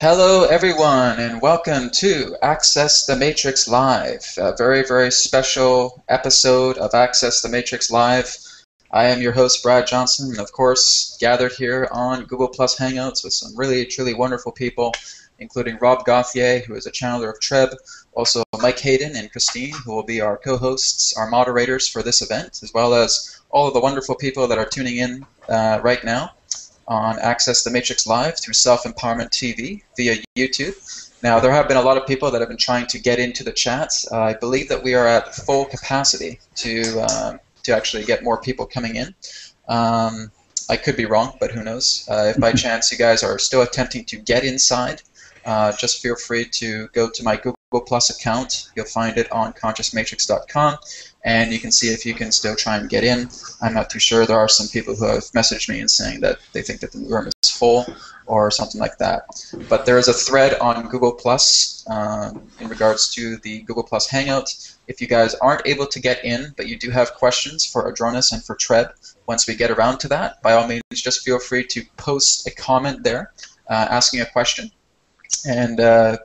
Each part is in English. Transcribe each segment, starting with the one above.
Hello, everyone, and welcome to Access the Matrix Live, a very, very special episode of Access the Matrix Live. I am your host, Brad Johnson, and of course, gathered here on Google Plus Hangouts with some really, truly wonderful people, including Rob Gauthier, who is a channeler of Treb, also Mike Hayden and Christine, who will be our co-hosts, our moderators for this event, as well as all of the wonderful people that are tuning in right now on Access the Matrix Live through Self-Empowerment TV via YouTube. Now, there have been a lot of people that have been trying to get into the chat. I believe that we are at full capacity to actually get more people coming in. I could be wrong, but who knows? If by chance you guys are still attempting to get inside, just feel free to go to my Google Plus account. You'll find it on consciousmatrix.com, and you can see if you can still try and get in. I'm not too sure. There are some people who have messaged me and saying that they think that the room is full or something like that. But there is a thread on Google Plus in regards to the Google Plus Hangout. If you guys aren't able to get in, but you do have questions for Adronis and for Treb, once we get around to that, by all means, just feel free to post a comment there asking a question. And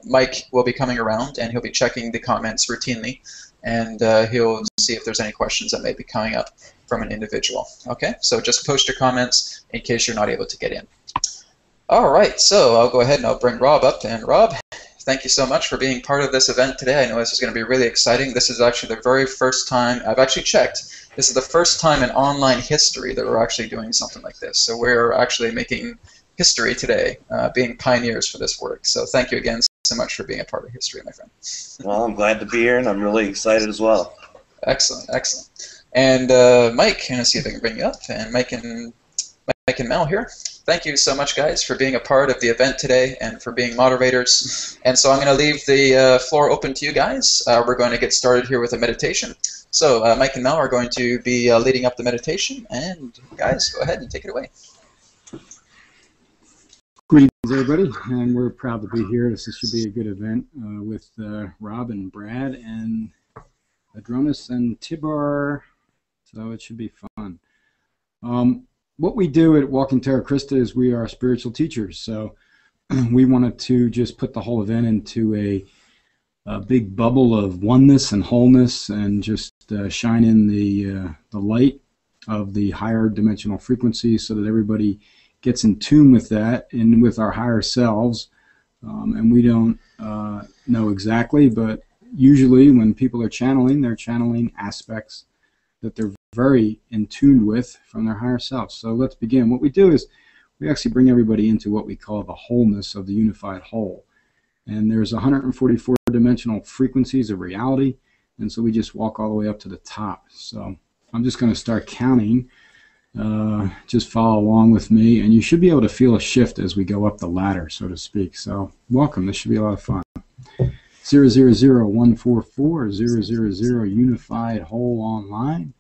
Mike will be coming around, and he'll be checking the comments routinely, and he'll see if there's any questions that may be coming up from an individual. Okay, so just post your comments in case you're not able to get in. All right, so I'll go ahead and I'll bring Rob up. And Rob, thank you so much for being part of this event today. I know this is going to be really exciting. This is actually the very first time, I've actually checked, this is the first time in online history that we're actually doing something like this. So we're actually making history today, being pioneers for this work. So thank you again so much for being a part of history, my friend. Well, I'm glad to be here, and I'm really excited as well. Excellent, excellent. And Mike, I'm going to see if I can bring you up. And Mike and Mel here. Thank you so much, guys, for being a part of the event today and for being moderators. And so I'm going to leave the floor open to you guys. We're going to get started here with a meditation. So Mike and Mel are going to be leading up the meditation. And guys, go ahead and take it away. Greetings, everybody, and we're proud to be here. This should be a good event with Rob and Brad and Adronis and Tibor, so it should be fun. What we do at Walking Terra Christa is we are spiritual teachers, so we wanted to just put the whole event into a big bubble of oneness and wholeness, and just shine in the light of the higher dimensional frequencies so that everybody gets in tune with that and with our higher selves. And we don't know exactly, but usually when people are channeling, they're channeling aspects that they're very in tune with from their higher selves. So let's begin. What we do is we actually bring everybody into what we call the wholeness of the unified whole. And there's 144 dimensional frequencies of reality, and so we just walk all the way up to the top. So I'm just going to start counting. Just follow along with me, and you should be able to feel a shift as we go up the ladder, so to speak. So welcome. This should be a lot of fun. 000144 000 unified whole online.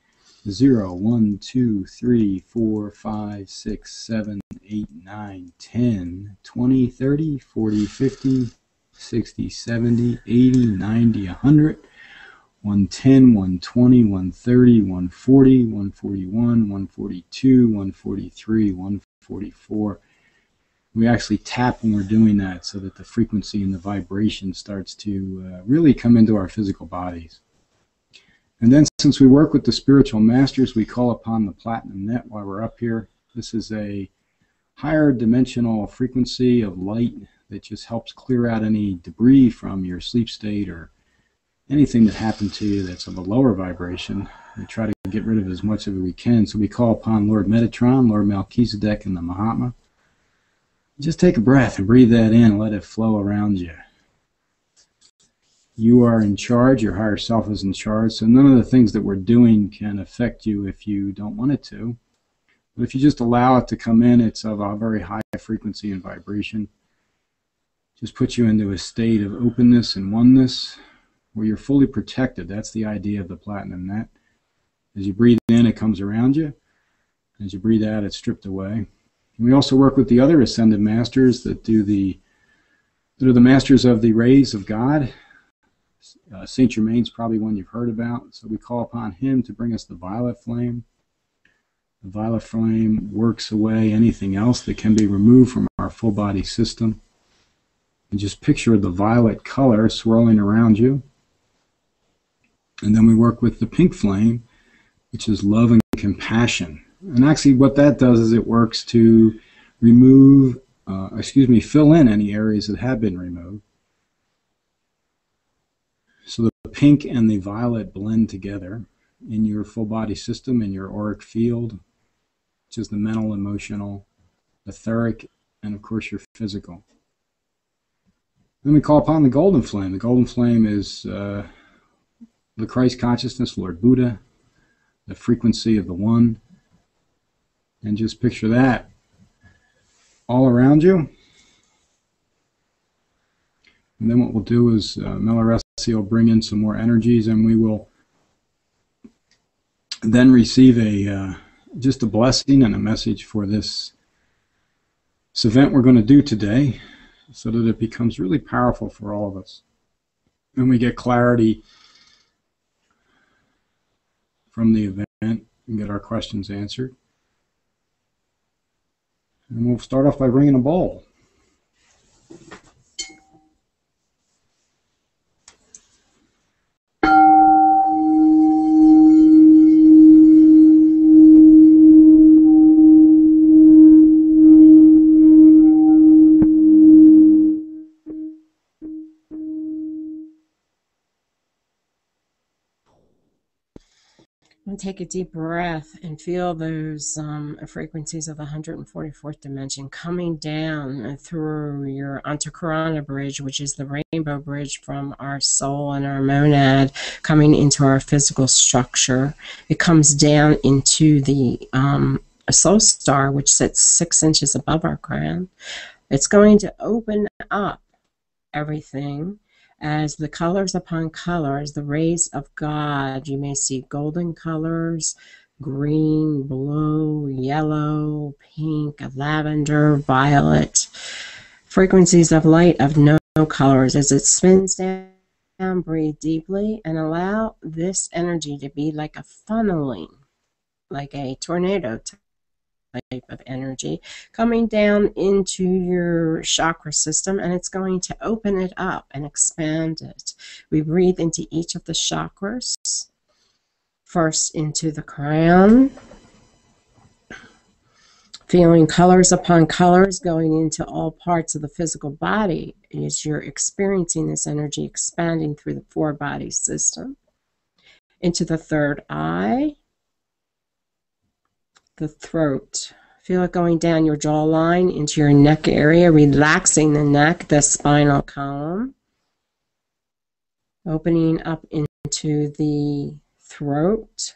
0 1 2 3 4 5 6 7 8 9 10 20 30 40 50 60 70 80 90 100 110, 120, 130, 140, 141, 142, 143, 144. We actually tap when we're doing that so that the frequency and the vibration starts to really come into our physical bodies. And then since we work with the spiritual masters, we call upon the platinum net while we're up here. This is a higher dimensional frequency of light that just helps clear out any debris from your sleep state or anything that happened to you that's of a lower vibration. We try to get rid of as much of it we can. So we call upon Lord Metatron, Lord Melchizedek, and the Mahatma. Just take a breath and breathe that in and let it flow around you. You are in charge. Your higher self is in charge. So none of the things that we're doing can affect you if you don't want it to. But if you just allow it to come in, it's of a very high frequency and vibration. Just puts you into a state of openness and oneness, where you're fully protected. That's the idea of the platinum net. As you breathe in, it comes around you. As you breathe out, it's stripped away. And we also work with the other ascended masters that are the masters of the rays of God. Saint Germain's probably one you've heard about. So we call upon him to bring us the violet flame. The violet flame works away anything else that can be removed from our full body system. And just picture the violet color swirling around you. And then we work with the pink flame, which is love and compassion. And actually what that does is it works to remove, fill in any areas that have been removed. So the pink and the violet blend together in your full body system, in your auric field, which is the mental, emotional, etheric, and of course your physical. Then we call upon the golden flame. The golden flame is the Christ consciousness, Lord Buddha, the frequency of the One. And just picture that all around you. And then what we'll do is Melaresi will bring in some more energies, and we will then receive just a blessing and a message for this event we're going to do today, so that it becomes really powerful for all of us. And we get clarity from the event and get our questions answered. And we'll start off by bringing a bowl. And take a deep breath and feel those frequencies of the 144th dimension coming down through your Antakarana bridge, which is the rainbow bridge from our soul and our monad, coming into our physical structure. It comes down into the soul star, which sits 6 inches above our crown. It's going to open up everything as the colors upon colors, the rays of God. You may see golden colors, green, blue, yellow, pink, lavender, violet, frequencies of light of no colors. As it spins down, breathe deeply and allow this energy to be like a funneling, like a tornado type of energy coming down into your chakra system, and it's going to open it up and expand it. We breathe into each of the chakras, first into the crown, feeling colors upon colors going into all parts of the physical body as you're experiencing this energy expanding through the 4-body system, into the third eye, the throat. Feel it going down your jawline into your neck area, relaxing the neck, the spinal column, opening up into the throat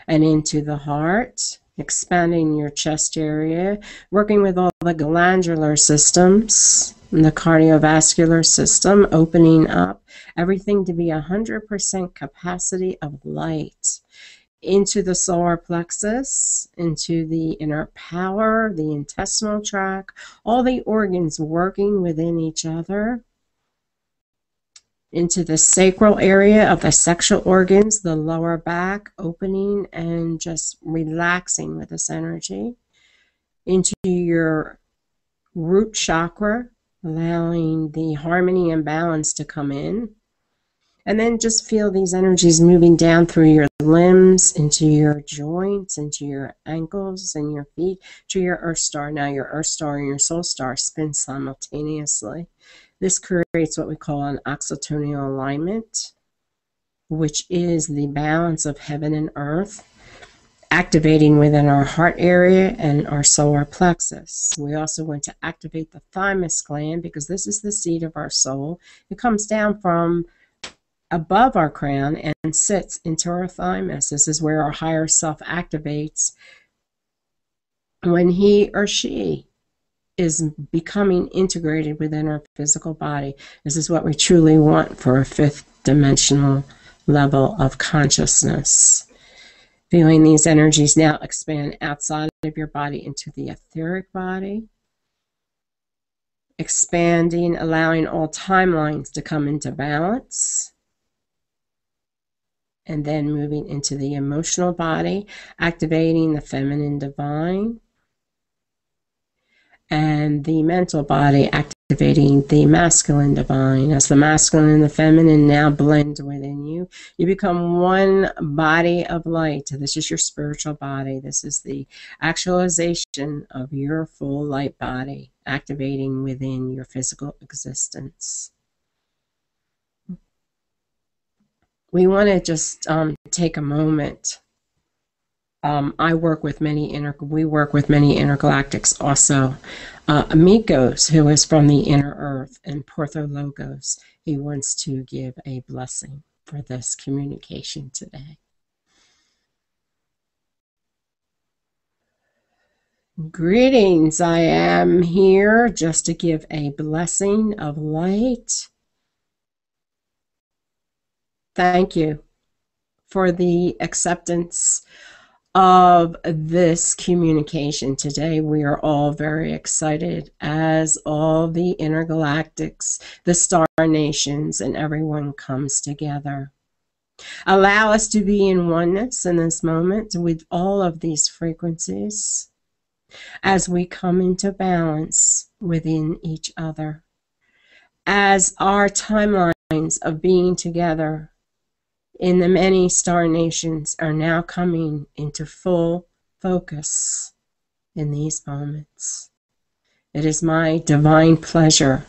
and into the heart, expanding your chest area, working with all the glandular systems and the cardiovascular system, opening up everything to be 100% capacity of light. Into the solar plexus, into the inner power, the intestinal tract, all the organs working within each other, into the sacral area of the sexual organs, the lower back, opening and just relaxing with this energy, into your root chakra, allowing the harmony and balance to come in. And then just feel these energies moving down through your limbs, into your joints, into your ankles and your feet, to your earth star. Now your earth star and your soul star spin simultaneously. This creates what we call an oxytonial alignment, which is the balance of heaven and earth, activating within our heart area and our solar plexus. We also want to activate the thymus gland, because this is the seat of our soul. It comes down from above our crown and sits into our thymus. This is where our higher self activates when he or she is becoming integrated within our physical body. This is what we truly want for a 5th dimensional level of consciousness. Feeling these energies now expand outside of your body into the etheric body, expanding, allowing all timelines to come into balance. And then moving into the emotional body, activating the feminine divine. and the mental body activating the masculine divine. As the masculine and the feminine now blend within you, you become one body of light. This is your spiritual body. This is the actualization of your full light body activating within your physical existence. We want to just take a moment. We work with many intergalactics also. Amigos, who is from the inner earth, and Porthologos, he wants to give a blessing for this communication today. Greetings, I am here just to give a blessing of light. Thank you for the acceptance of this communication today. We are all very excited as all the intergalactics, the star nations, and everyone comes together. Allow us to be in oneness in this moment with all of these frequencies as we come into balance within each other. As our timelines of being together in the many star nations are now coming into full focus in these moments. It is my divine pleasure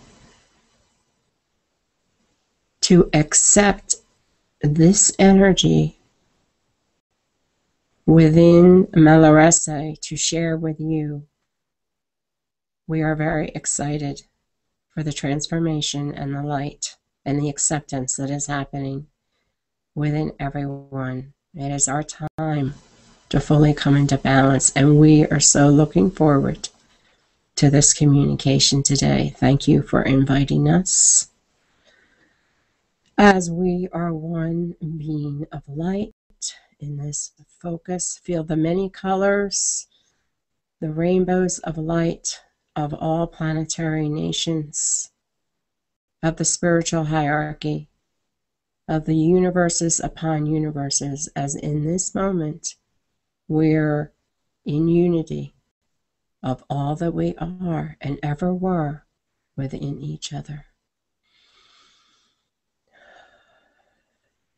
to accept this energy within Melarese to share with you. We are very excited for the transformation and the light and the acceptance that is happening within everyone. It is our time to fully come into balance, and we are so looking forward to this communication today. Thank you for inviting us. As we are one being of light in this focus, feel the many colors, the rainbows of light of all planetary nations, of the spiritual hierarchy, of the universes upon universes, as in this moment we're in unity of all that we are and ever were within each other.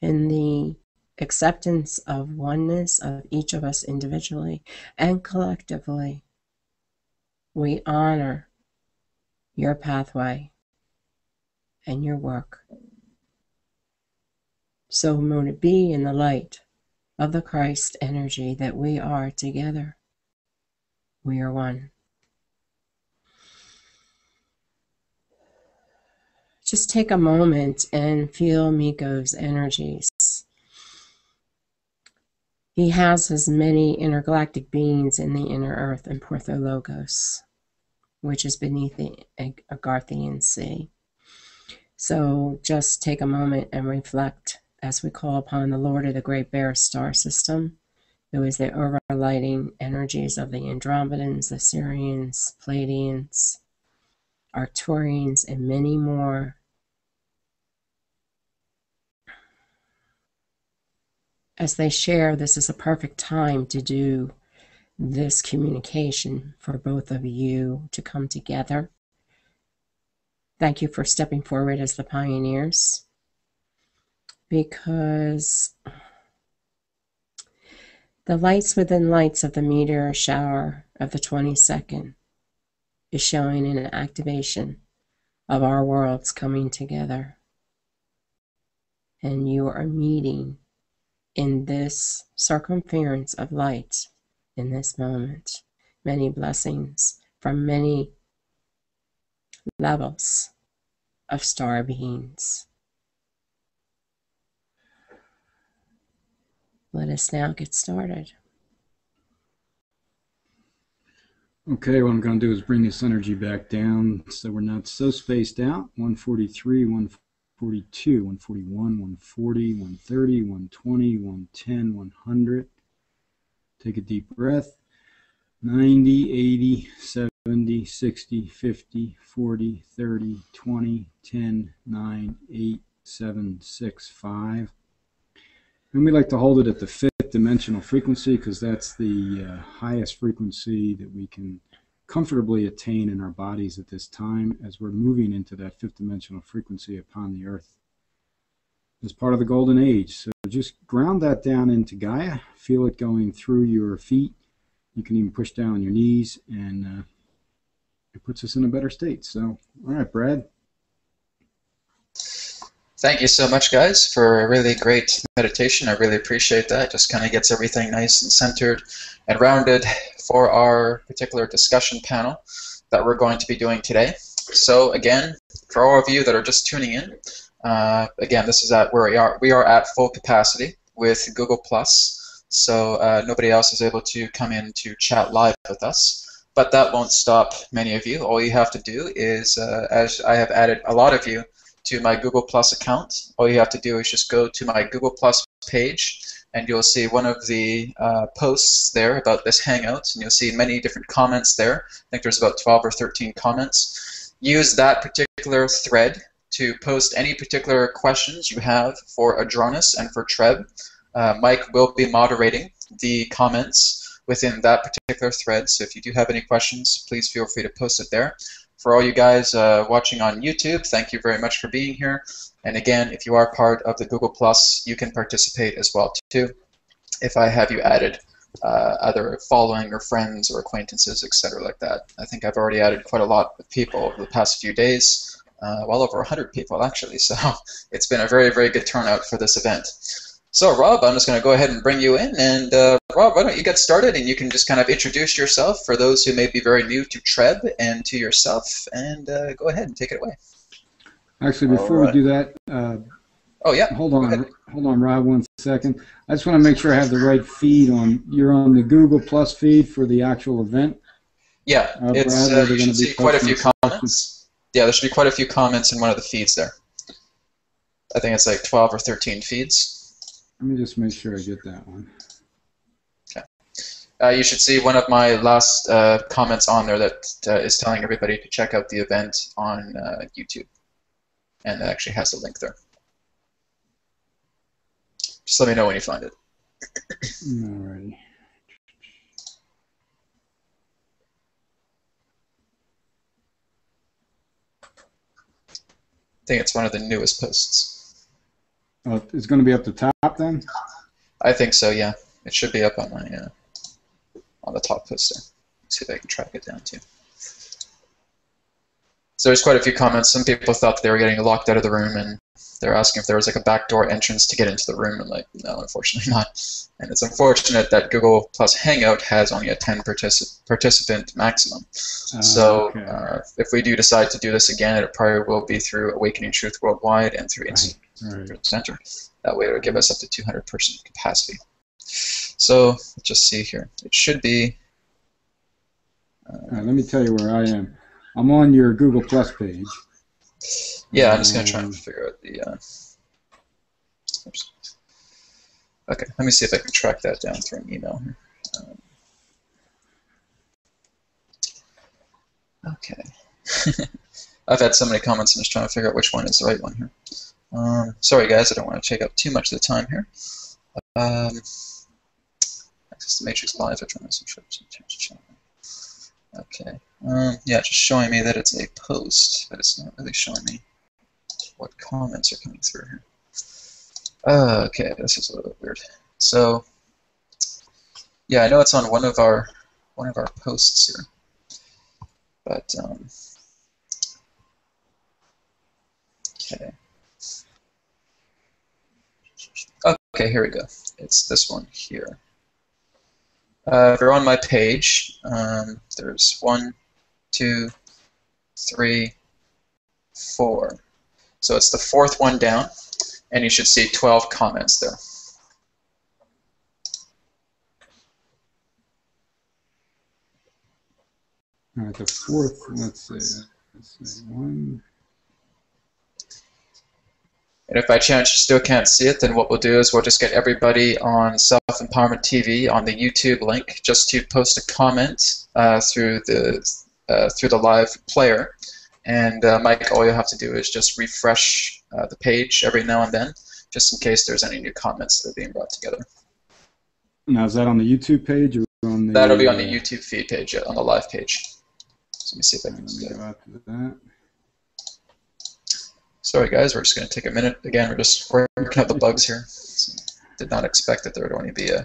In the acceptance of oneness of each of us individually and collectively, we honor your pathway and your work. So may it be in the light of the Christ energy that we are together. We are one. Just take a moment and feel Miko's energies. He has as many intergalactic beings in the inner earth and Porthologos, which is beneath the Agarthian Sea. So just take a moment and reflect as we call upon the Lord of the Great Bear Star System, who is the overlighting energies of the Andromedans, the Sirians, Pleaidians, Arcturians, and many more. As they share, this is a perfect time to do this communication for both of you to come together. Thank you for stepping forward as the pioneers, because the lights within lights of the meteor shower of the 22nd is showing an activation of our worlds coming together. And you are meeting in this circumference of light in this moment. Many blessings from many levels of star beings. Let us now get started. Okay, what I'm going to do is bring this energy back down so we're not so spaced out. 143, 142, 141, 140, 130, 120, 110, 100. Take a deep breath. 90, 80, 70, 60, 50, 40, 30, 20, 10, 9, 8, 7, 6, 5. And we like to hold it at the 5th dimensional frequency because that's the highest frequency that we can comfortably attain in our bodies at this time as we're moving into that fifth dimensional frequency upon the earth as part of the golden age. So just ground that down into Gaia, feel it going through your feet. You can even push down on your knees, and it puts us in a better state. So, all right, Brad. Thank you so much, guys, for a really great meditation. I really appreciate that. Just kind of gets everything nice and centered and rounded for our particular discussion panel that we're going to be doing today. So again, for all of you that are just tuning in, again, this is at where we are. We are at full capacity with Google+. So nobody else is able to come in to chat live with us. But that won't stop many of you. All you have to do is, as I have added a lot of you to my Google+ account, all you have to do is just go to my Google+ page, and you'll see one of the posts there about this Hangout, and you'll see many different comments there. I think there's about 12 or 13 comments. Use that particular thread to post any particular questions you have for Adronis and for Treb. Mike will be moderating the comments within that particular thread, so if you do have any questions, please feel free to post it there. For all you guys watching on YouTube, thank you very much for being here. And again, if you are part of the Google+, you can participate as well too, if I have you added either following or friends or acquaintances, etc. like that. I think I've already added quite a lot of people over the past few days, well over 100 people actually, so it's been a very, very good turnout for this event. So Rob, I'm just going to go ahead and bring you in, and Rob, why don't you get started, and you can just kind of introduce yourself for those who may be very new to Treb and to yourself, and go ahead and take it away. Actually, before we do that, oh yeah, hold on, Rob, 1 second. I just want to make sure I have the right feed on. You're on the Google+ feed for the actual event. Yeah, it's you should see quite a few comments. Yeah, there should be quite a few comments in one of the feeds there. I think it's like 12 or 13 feeds. Let me just make sure I get that one. Okay. You should see one of my last comments on there that is telling everybody to check out the event on YouTube. And it actually has a link there. Just let me know when you find it. Alrighty. I think it's one of the newest posts. Oh, it's going to be up the top then? I think so, yeah. It should be up on my on the top poster. Let's see if I can track it down too. So there's quite a few comments. Some people thought they were getting locked out of the room, and they're asking if there was like a backdoor entrance to get into the room, and like, no, unfortunately not. And it's unfortunate that Google+ Hangout has only a 10 participant maximum. So okay. If we do decide to do this again, it probably will be through Awakening Truth Worldwide and through Institute Center. That way it will give us up to 200 person capacity. So let's just see here. It should be. All right, let me tell you where I am. I'm on your Google+ page. Yeah, I'm just going to try and figure out the... oops. Okay, let me see if I can track that down through an email here. Okay. I've had so many comments, I'm just trying to figure out which one is the right one here. Sorry guys, I don't want to take up too much of the time here. Access the Matrix Live, Adronis and Reptilian Channeling. Okay. Yeah, just showing me that it's a post, but it's not really showing me what comments are coming through here. Okay, this is a little bit weird. So, yeah, I know it's on one of our posts here, but okay. Okay, here we go. It's this one here. If you're on my page, there's 1, 2, 3, 4. So it's the fourth one down, and you should see 12 comments there. All right, the fourth, let's see, 1. And if by chance you still can't see it, then what we'll do is we'll just get everybody on Self-Empowerment TV on the YouTube link just to post a comment through the live player. And Mike, all you'll have to do is just refresh the page every now and then, just in case there's any new comments that are being brought together. Now, is that on the YouTube page or on the... That'll be on the YouTube feed page, on the live page. So let me see if I can go out to that. Sorry guys, we're just going to take a minute. Again, we're just working out the bugs here. So, did not expect that there would only be a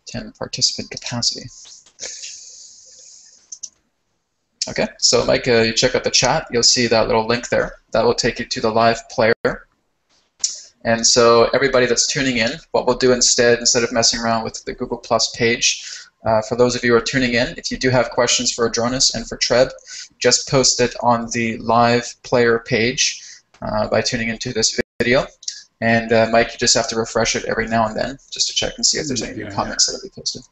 10 participant capacity. Okay, so Mike, you check out the chat, you'll see that little link there. That will take you to the live player. And so everybody that's tuning in, what we'll do instead of messing around with the Google Plus page, for those of you who are tuning in, if you do have questions for Adronis and for Treb, just post it on the live player page by tuning into this video. And Mike, you just have to refresh it every now and then just to check and see if there's any new comments that will be posted.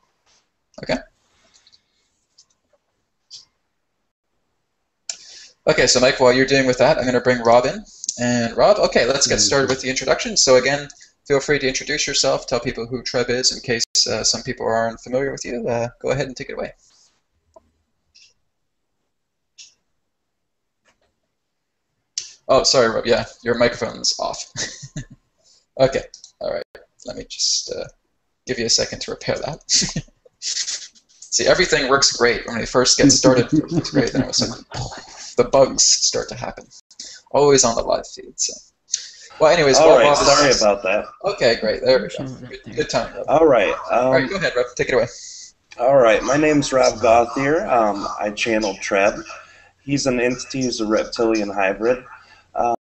Okay? Okay, so Mike, while you're doing with that, I'm going to bring Rob in. And Rob, okay, let's get started with the introduction. So again, feel free to introduce yourself, tell people who Treb is in case some people aren't familiar with you. Go ahead and take it away. Oh, sorry, Rob. Yeah, your microphone's off. Okay, all right. Let me just give you a second to repair that. See, everything works great when we first get started. It works great, then all of a sudden, the bugs start to happen. Always on the live feed. So, well, anyways. All right. Sorry about that. Okay, great. There we go. Good time, Rob. All right. All right, go ahead, Rob. Take it away. All right. My name's Rob Gauthier. I channel Treb. He's an entity who's a reptilian hybrid.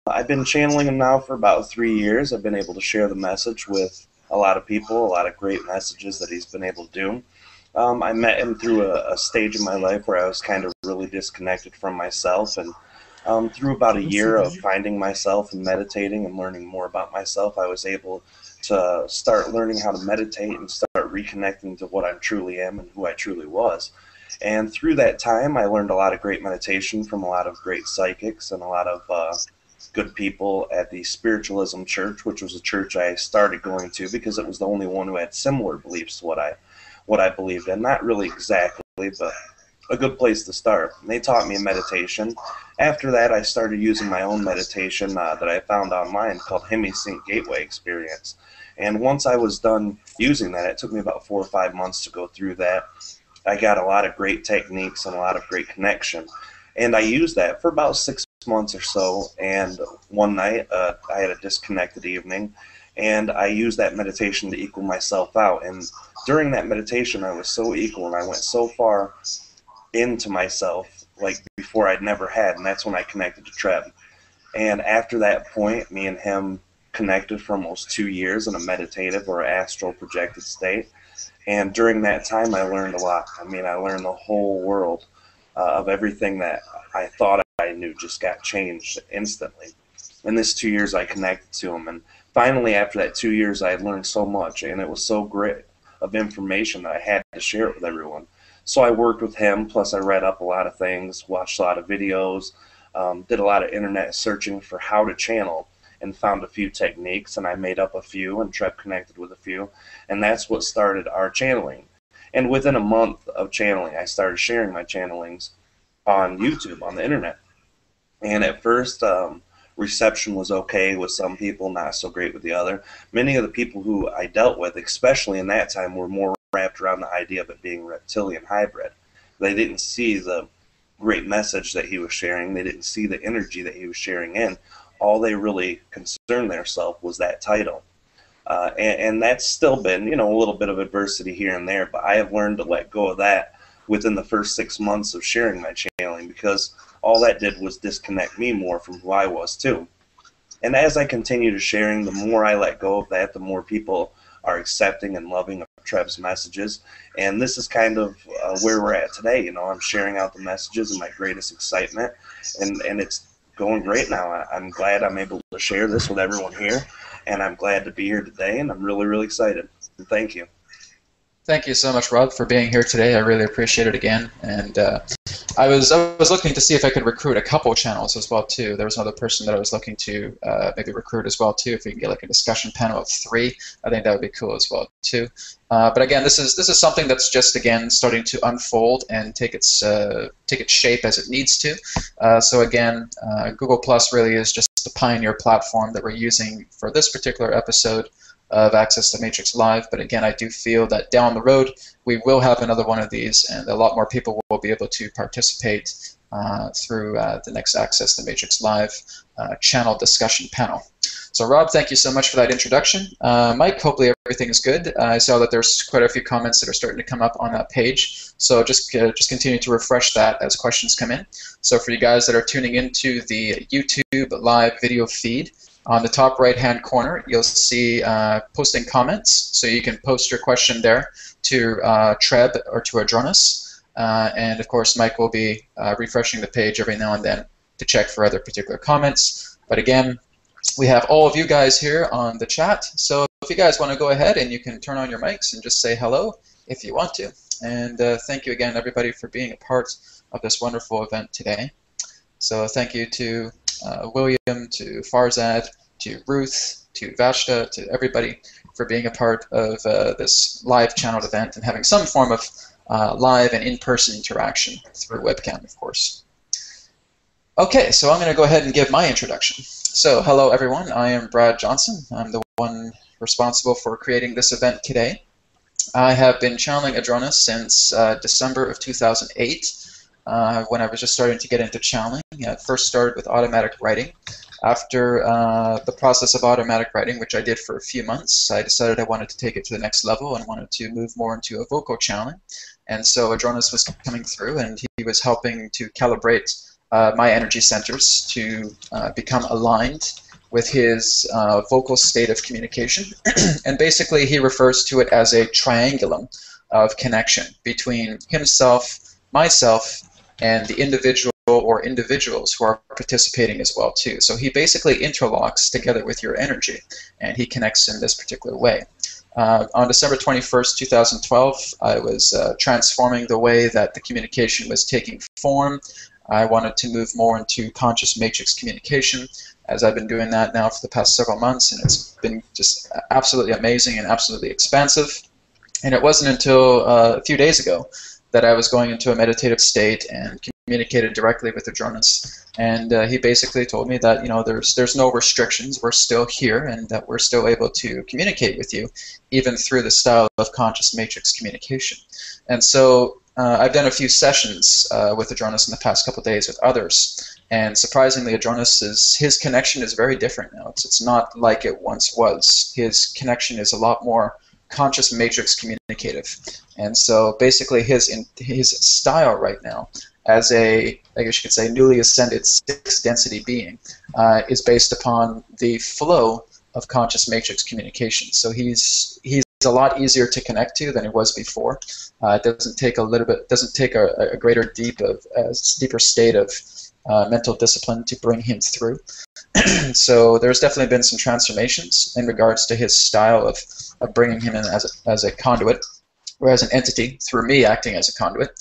I've been channeling him now for about 3 years. I've been able to share the message with a lot of people, a lot of great messages that he's been able to do. I met him through a stage in my life where I was kind of really disconnected from myself, and through about a year of finding myself and meditating and learning more about myself, I was able to start learning how to meditate and start reconnecting to what I truly am and who I truly was. And through that time, I learned a lot of great meditation from a lot of great psychics and a lot of good people at the Spiritualism Church, which was a church I started going to because it was the only one who had similar beliefs to what I believed in. Not really exactly, but a good place to start. And they taught me meditation. After that, I started using my own meditation that I found online called Hemisync Gateway Experience. And once I was done using that, it took me about 4 or 5 months to go through that. I got a lot of great techniques and a lot of great connection. And I used that for about 6 months or so. And one night, I had a disconnected evening, and I used that meditation to equal myself out. And during that meditation, I was so equal, and I went so far into myself, like before I'd never had, and that's when I connected to Treb. And after that point, me and him connected for almost 2 years in a meditative or astral projected state. And during that time, I learned a lot. I mean, I learned the whole world of everything that I thought I knew just got changed instantly. In this 2 years, I connected to him. And finally, after that 2 years, I had learned so much, and it was so great of information that I had to share it with everyone. So I worked with him, plus I read up a lot of things, watched a lot of videos, did a lot of internet searching for how to channel, and found a few techniques, and I made up a few, and Treb connected with a few, and that's what started our channeling. And within a month of channeling, I started sharing my channelings on YouTube, on the internet. And at first, reception was okay with some people, not so great with the other. Many of the people who I dealt with, especially in that time, were more wrapped around the idea of it being reptilian hybrid. They didn't see the great message that he was sharing. They didn't see the energy that he was sharing in. All they really concerned themselves was that title. And that's still been, you know, a little bit of adversity here and there, but I have learned to let go of that within the first 6 months of sharing my channeling, because all that did was disconnect me more from who I was too. And as I continue to sharing, the more I let go of that, the more people are accepting and loving of Treb's messages. And this is kind of where we're at today. You know, I'm sharing out the messages in my greatest excitement, and it's going great now. I'm glad I'm able to share this with everyone here, and I'm glad to be here today, and I'm really, really excited. And thank you. Thank you so much, Rob, for being here today. I really appreciate it again. And I was looking to see if I could recruit a couple channels as well too. There was another person that I was looking to maybe recruit as well too. If we can get like a discussion panel of 3, I think that would be cool as well too. But again, this is something that's just again starting to unfold and take its shape as it needs to. So again, Google Plus really is just the pioneer platform that we're using for this particular episode of Access the Matrix Live, but again, I do feel that down the road we will have another one of these, and a lot more people will be able to participate through the next Access the Matrix Live channel discussion panel. So Rob, thank you so much for that introduction. Mike, hopefully everything is good. I saw that there's quite a few comments that are starting to come up on that page, so just continue to refresh that as questions come in. So for you guys that are tuning into the YouTube live video feed, on the top right-hand corner, you'll see posting comments, so you can post your question there to Treb or to Adronis, and of course Mike will be refreshing the page every now and then to check for other particular comments. But again, we have all of you guys here on the chat, so if you guys want to go ahead and you can turn on your mics and just say hello if you want to. And thank you again, everybody, for being a part of this wonderful event today. So thank you to William, to Farzad, to Ruth, to Vashta, to everybody for being a part of this live channeled event and having some form of live and in-person interaction through webcam, of course. Okay, so I'm going to go ahead and give my introduction. So hello everyone, I am Brad Johnson. I'm the one responsible for creating this event today. I have been channeling Adronis since December of 2008. When I was just starting to get into channeling. I first started with automatic writing. After the process of automatic writing, which I did for a few months, I decided I wanted to take it to the next level and wanted to move more into a vocal channeling. And so Adronis was coming through, and he was helping to calibrate my energy centers to become aligned with his vocal state of communication. And basically he refers to it as a triangulum of connection between himself, myself, and the individual or individuals who are participating as well too. So he basically interlocks together with your energy, and he connects in this particular way. On December 21st, 2012, I was transforming the way that the communication was taking form. I wanted to move more into conscious matrix communication, as I've been doing that now for the past several months, and it's been just absolutely amazing and absolutely expansive. And it wasn't until a few days ago that I was going into a meditative state and communicated directly with Adronis, and he basically told me that, you know, there's no restrictions, we're still here, and that we're still able to communicate with you even through the style of conscious matrix communication. And so I've done a few sessions with Adronis in the past couple of days with others, and surprisingly his connection is very different now. It's not like it once was. His connection is a lot more conscious matrix communicative. And so basically his style right now as a, I guess you could say, newly ascended 6th density being is based upon the flow of conscious matrix communication. So he's a lot easier to connect to than it was before. It doesn't take a greater deeper state of mental discipline to bring him through. So there's definitely been some transformations in regards to his style of bringing him in as a conduit, or as an entity, through me acting as a conduit.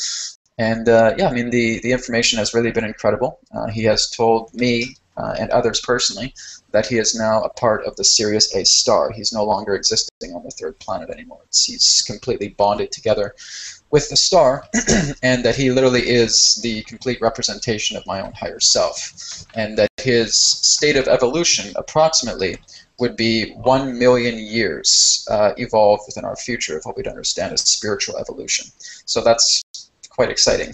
And yeah, I mean, the information has really been incredible. He has told me and others personally that he is now a part of the Sirius A star. He's no longer existing on the 3rd planet anymore. He's completely bonded together with the star, and that he literally is the complete representation of my own higher self, and that his state of evolution approximately would be 1 million years evolved within our future of what we'd understand as spiritual evolution. So that's quite exciting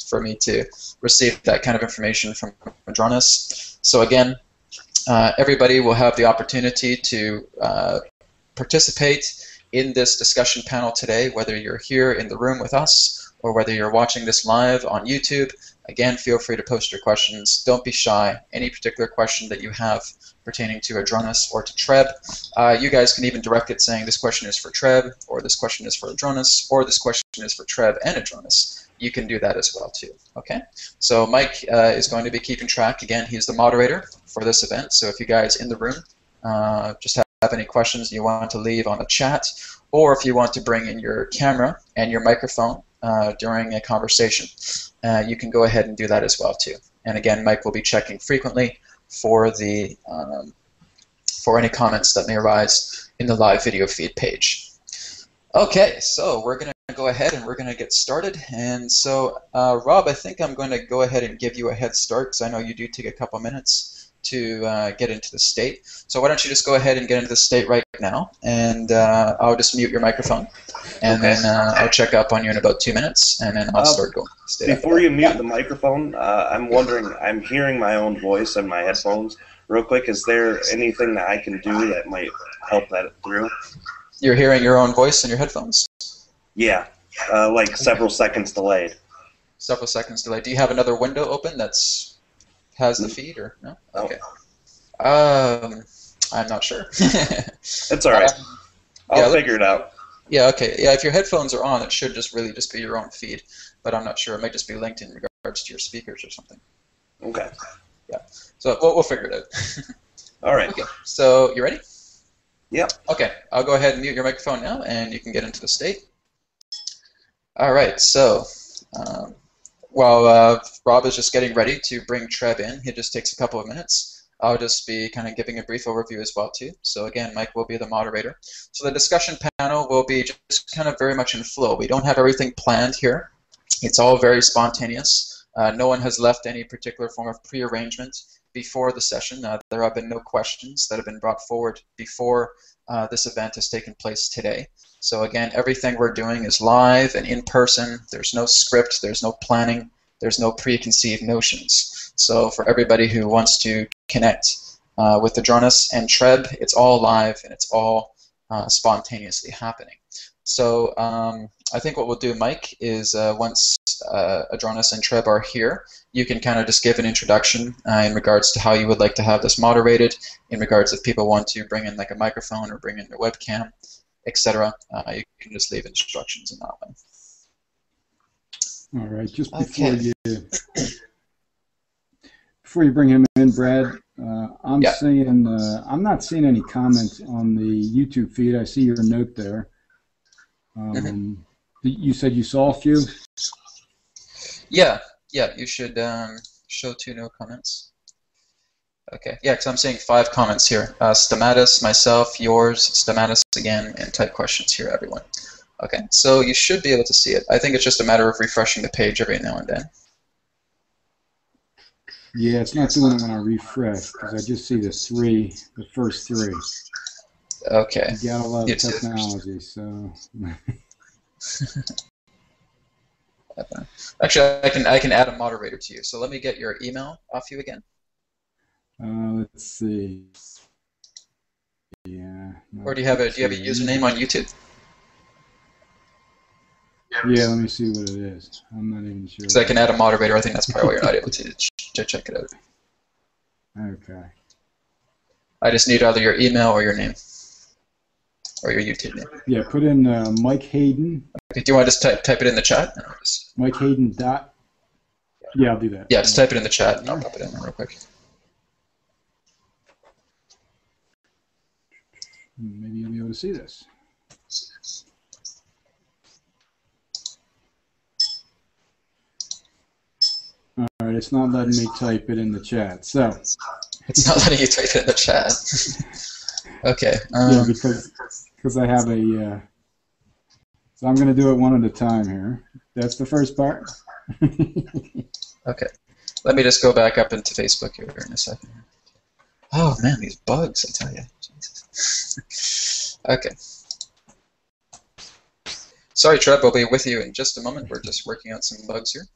for me to receive that kind of information from Adronis. So again, everybody will have the opportunity to participate in this discussion panel today, whether you're here in the room with us or whether you're watching this live on YouTube. Again, feel free to post your questions. Don't be shy. Any particular question that you have pertaining to Adronis or to Treb, you guys can even direct it saying this question is for Treb, or this question is for Adronis, or this question is for Treb and Adronis. You can do that as well too. Okay? So Mike is going to be keeping track. Again, he's the moderator for this event. So if you guys in the room just have any questions you want to leave on the chat, or if you want to bring in your camera and your microphone during a conversation, you can go ahead and do that as well too. And again, Mike will be checking frequently for the for any comments that may arise in the live video feed page. Okay, so we're going to go ahead and we're going to get started. And so, Rob, I think I'm going to go ahead and give you a head start, because I know you do take a couple minutes to get into the state. So why don't you just go ahead and get into the state right now, and I'll just mute your microphone, and then I'll check up on you in about 2 minutes, and then I'll start going. Before you mute the microphone, I'm wondering, I'm hearing my own voice in my headphones. Real quick, is there anything that I can do that might help that through? You're hearing your own voice in your headphones? Yeah, like several seconds delayed. Several seconds delayed. Do you have another window open that's has the feed, or no? Okay. I'm not sure. It's all right. I'll figure it out. Yeah, okay. Yeah, if your headphones are on, it should just really just be your own feed, but I'm not sure. It might just be linked in regards to your speakers or something. Okay. Yeah. So we'll figure it out. All right. Okay. So you ready? Yep. Okay. I'll go ahead and mute your microphone now, and you can get into the state. All right. So while Rob is just getting ready to bring Treb in, it just takes a couple of minutes. I'll just be kind of giving a brief overview as well too. So again, Mike will be the moderator. So the discussion panel will be just kind of very much in flow. We don't have everything planned here. It's all very spontaneous. No one has left any particular form of pre-arrangement before the session. There have been no questions that have been brought forward before this event has taken place today. So again, everything we're doing is live and in person. There's no script, there's no planning, there's no preconceived notions. So for everybody who wants to connect with Adronis and Treb, it's all live and it's all spontaneously happening. So I think what we'll do, Mike, is once Adronis and Treb are here, you can kind of just give an introduction in regards to how you would like to have this moderated, in regards if people want to bring in like a microphone or bring in their webcam, etc. You can just leave instructions in that way. All right, just before you bring him in, Brad, I'm seeing I'm not seeing any comments on the YouTube feed. I see your note there. You said you saw a few? Yeah, you should show 2 no comments. Okay, yeah, because I'm seeing 5 comments here. Stamatis, myself, yours, Stamatis again, and type questions here, everyone. Okay, so you should be able to see it. I think it's just a matter of refreshing the page every now and then. Yeah, it's not doing it when I refresh, because I just see the first 3. Okay. You got a lot of technology, so... Actually, I can add a moderator to you. So let me get your email off you again. Let's see. Yeah. Or do you have a username on YouTube? Yeah, let me see what it is. I'm not even sure. So I can add a moderator. I think that's probably why you're not able to check it out. Okay. I just need either your email or your name. Or your YouTube name. Yeah, put in Mike Hayden. Okay, do you want to just type it in the chat? Mike Hayden dot. Yeah, I'll do that. Yeah, just type it in the chat and I'll pop it in real quick. Maybe you'll be able to see this. All right, it's not letting me type it in the chat. So. It's not letting you type it in the chat. Okay. Yeah, because I have a. So I'm going to do it one at a time here. That's the first part. Okay. Let me just go back up into Facebook here in a second. Oh man, these bugs! I tell you. Jesus. Okay. Sorry, Treb. I'll be with you in just a moment. We're just working out some bugs here.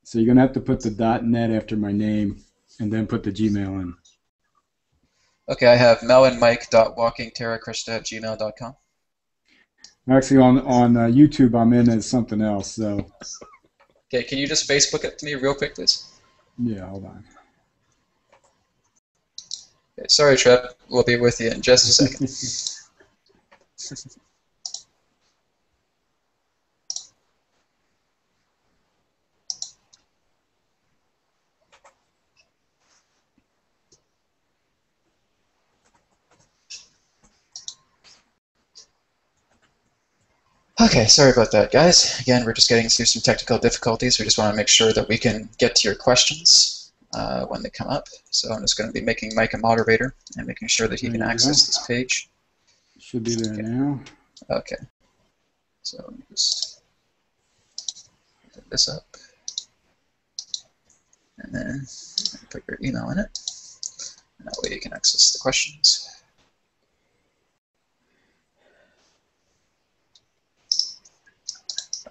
So you're going to have to put the .net after my name, and then put the Gmail in. Okay, I have melandmike.walkingterrakrista@gmail.com. Actually, on YouTube, I'm in as something else. So. Okay, can you just Facebook it to me real quick, please? Yeah, hold on. Okay, sorry, Treb. We'll be with you in just a second. Okay, sorry about that, guys. Again, we're just getting through some technical difficulties. We just want to make sure that we can get to your questions when they come up. So I'm just going to be making Mike a moderator and making sure that he can access this page. Should be there now. Okay. So let me just put this up. And then put your email in it. And that way you can access the questions.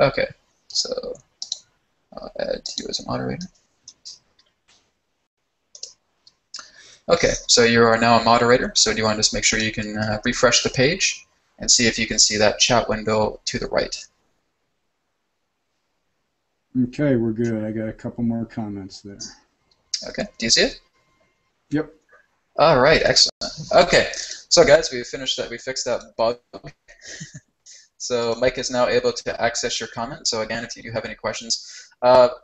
Okay, so I'll add you as a moderator. Okay, so you are now a moderator, so do you want to just make sure you can refresh the page and see if you can see that chat window to the right? Okay, we're good. I got a couple more comments there. Okay, do you see it? Yep. All right, excellent. Okay, so guys, we finished that. We fixed that bug. So Mike is now able to access your comment. So again, if you do have any questions,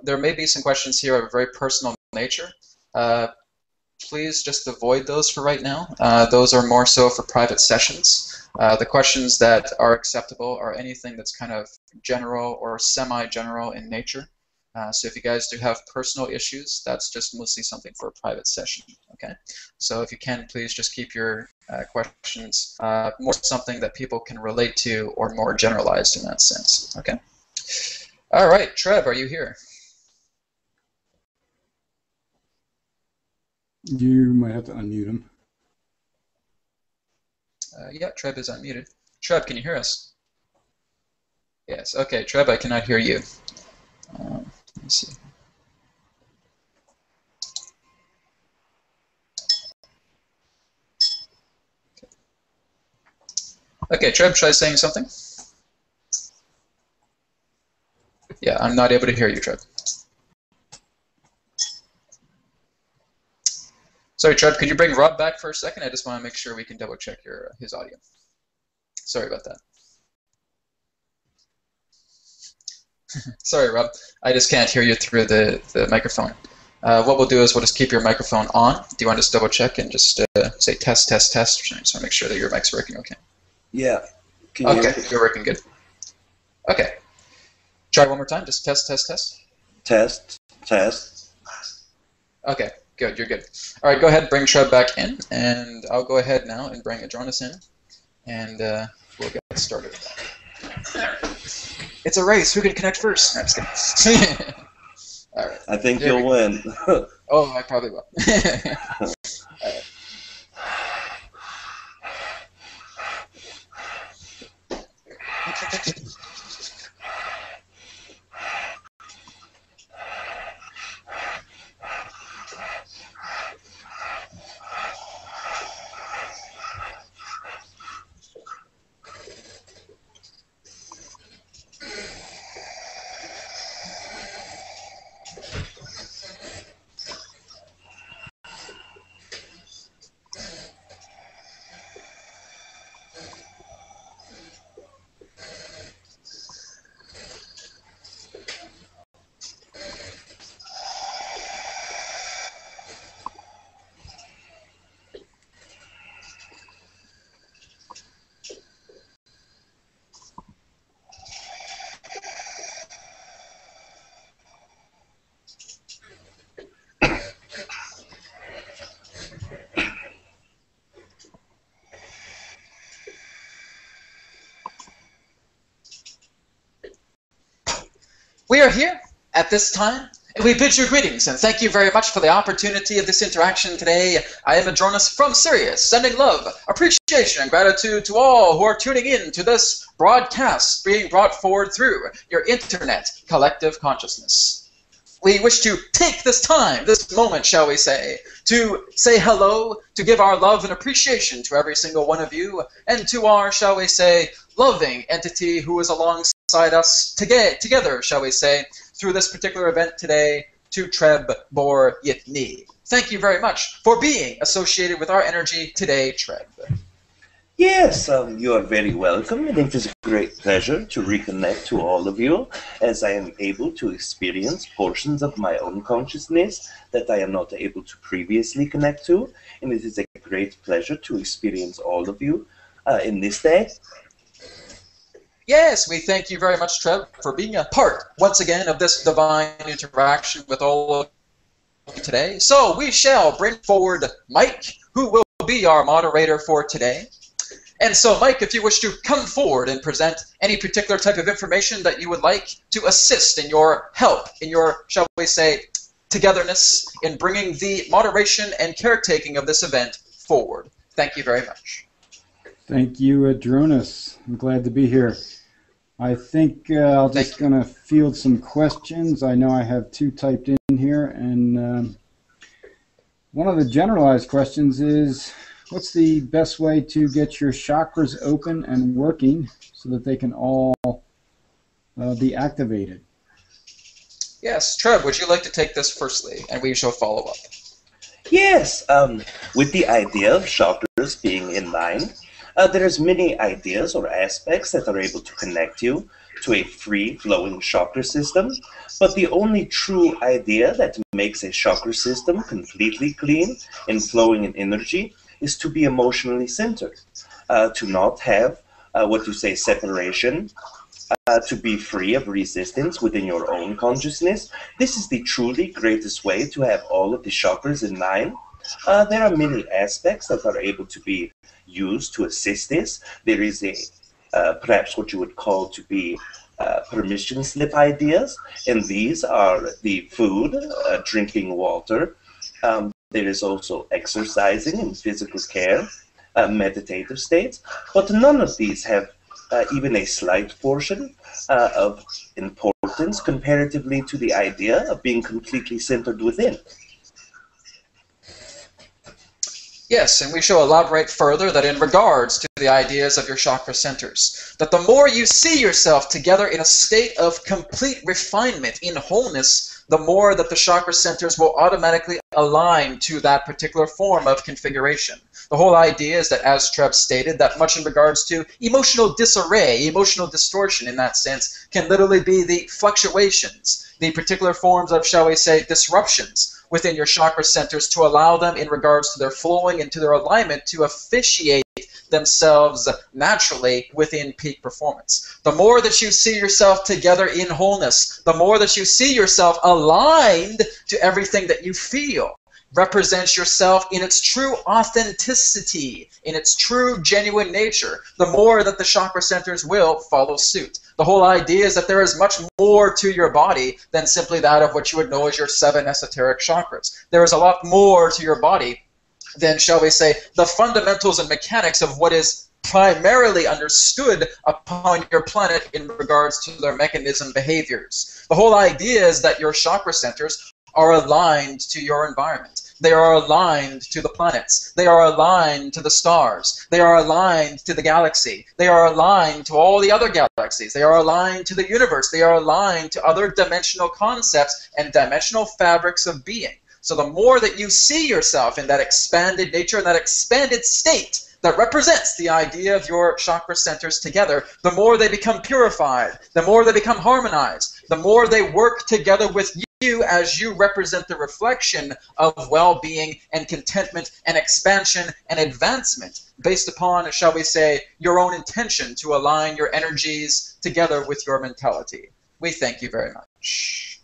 there may be some questions here of a very personal nature. Please just avoid those for right now. Those are more so for private sessions. The questions that are acceptable are anything that's kind of general or semi-general in nature. So if you guys do have personal issues, that's just mostly something for a private session. Okay. So if you can, please just keep your questions more something that people can relate to or more generalized in that sense. Okay. All right, Treb, are you here? You might have to unmute him. Yeah, Treb is unmuted. Treb, can you hear us? Yes. Okay, Treb, I cannot hear you. Let me see. Okay, Treb, try saying something. Yeah, I'm not able to hear you, Treb. Sorry, Treb, could you bring Rob back for a second? I just want to make sure we can double check his audio. Sorry about that. Sorry, Rob. I just can't hear you through the microphone. What we'll do is we'll just keep your microphone on. Do you want to just double check and just say test, test, test? I just want to make sure that your mic's working okay. Yeah. Okay, you're working good. Okay. Try one more time. Just test, test, test. Test, test. Okay, good. You're good. All right, go ahead and bring Treb back in, and I'll go ahead now and bring Adronis in, and we'll get started. It's a race. Who can connect first? No, I'm just kidding. All right. I think you'll win. Oh, I probably will. All right. We are here at this time, and we bid you greetings, and thank you very much for the opportunity of this interaction today. I am Adronis from Sirius, sending love, appreciation, and gratitude to all who are tuning in to this broadcast being brought forward through your internet collective consciousness. We wish to take this time, this moment, shall we say, to say hello, to give our love and appreciation to every single one of you, and to our, shall we say, loving entity who is alongside us together, shall we say, through this particular event today, to Treb Bor Yit NE. Thank you very much for being associated with our energy today, Treb. Yes, you are very welcome, and it is a great pleasure to reconnect to all of you, as I am able to experience portions of my own consciousness that I am not able to previously connect to, and it is a great pleasure to experience all of you in this day. Yes, we thank you very much, Treb, for being a part, once again, of this divine interaction with all of you today. So we shall bring forward Mike, who will be our moderator for today. And so, Mike, if you wish to come forward and present any particular type of information that you would like to assist in your help, in your, shall we say, togetherness in bringing the moderation and caretaking of this event forward. Thank you very much. Thank you, Adronis. I'm glad to be here. I think I'll just going to field some questions. I know I have two typed in here, and one of the generalized questions is, what's the best way to get your chakras open and working so that they can all be activated? Yes, Treb, would you like to take this firstly, and we shall follow up? Yes, with the idea of chakras being in line, there's many ideas or aspects that are able to connect you to a free-flowing chakra system, but the only true idea that makes a chakra system completely clean and flowing in energy is to be emotionally centered, to not have what you say separation, to be free of resistance within your own consciousness. This is the truly greatest way to have all of the chakras in line. There are many aspects that are able to be used to assist this. There is a perhaps what you would call to be permission slip ideas, and these are the food, drinking water. There is also exercising and physical care, meditative states, but none of these have even a slight portion of importance comparatively to the idea of being completely centered within. Yes, and we shall elaborate further that in regards to the ideas of your chakra centers, that the more you see yourself together in a state of complete refinement, in wholeness, the more that the chakra centers will automatically align to that particular form of configuration. The whole idea is that, as Treb stated, that much in regards to emotional disarray, emotional distortion in that sense, can literally be the fluctuations, the particular forms of, shall we say, disruptions within your chakra centers to allow them in regards to their flowing and to their alignment to officiate themselves naturally within peak performance. The more that you see yourself together in wholeness, the more that you see yourself aligned to everything that you feel, represents yourself in its true authenticity, in its true genuine nature, the more that the chakra centers will follow suit. The whole idea is that there is much more to your body than simply that of what you would know as your 7 esoteric chakras. There is a lot more to your body than, shall we say, the fundamentals and mechanics of what is primarily understood upon your planet in regards to their mechanism behaviors. The whole idea is that your chakra centers are aligned to your environment. They are aligned to the planets. They are aligned to the stars. They are aligned to the galaxy. They are aligned to all the other galaxies. They are aligned to the universe. They are aligned to other dimensional concepts and dimensional fabrics of being. So the more that you see yourself in that expanded nature, in that expanded state that represents the idea of your chakra centers together, the more they become purified, the more they become harmonized, the more they work together with you as you represent the reflection of well-being and contentment and expansion and advancement based upon, shall we say, your own intention to align your energies together with your mentality. We thank you very much.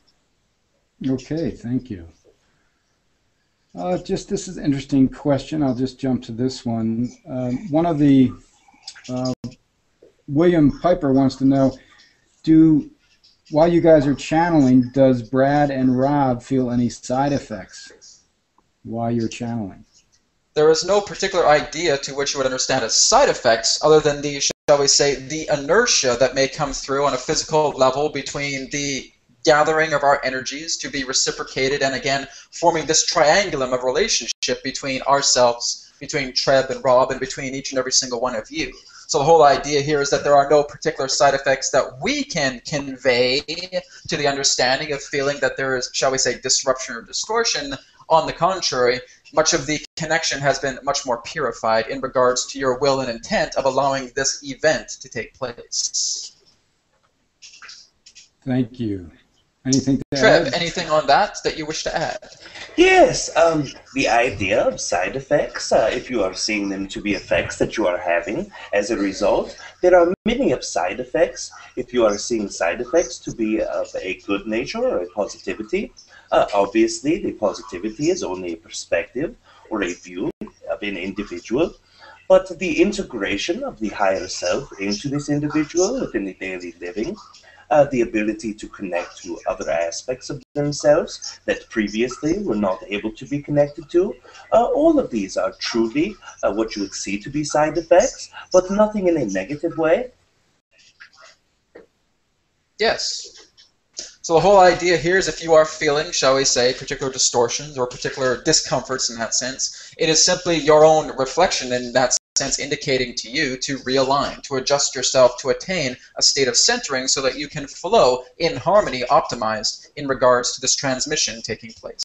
Okay, thank you. This is an interesting question. I'll just jump to this one. One of the, William Piper wants to know, while you guys are channeling, does Brad and Rob feel any side effects while you're channeling? There is no particular idea to which you would understand as side effects other than the, shall we say, the inertia that may come through on a physical level between the gathering of our energies to be reciprocated and again forming this triangulum of relationship between ourselves, between Treb and Rob, and between each and every single one of you. So the whole idea here is that there are no particular side effects that we can convey to the understanding of feeling that there is, shall we say, disruption or distortion. On the contrary, much of the connection has been much more purified in regards to your will and intent of allowing this event to take place. Thank you. Anything to Treb, add? anything on that you wish to add? Yes, the idea of side effects, if you are seeing them to be effects that you are having as a result, there are many of side effects. If you are seeing side effects to be of a good nature or a positivity, obviously the positivity is only a perspective or a view of an individual, but the integration of the higher self into this individual within the daily living, the ability to connect to other aspects of themselves that previously were not able to be connected to. All of these are truly what you would see to be side effects, but nothing in a negative way. Yes. So the whole idea here is if you are feeling, shall we say, particular distortions or particular discomforts in that sense, it is simply your own reflection in that sense indicating to you to realign, to adjust yourself, to attain a state of centering so that you can flow in harmony, optimized in regards to this transmission taking place.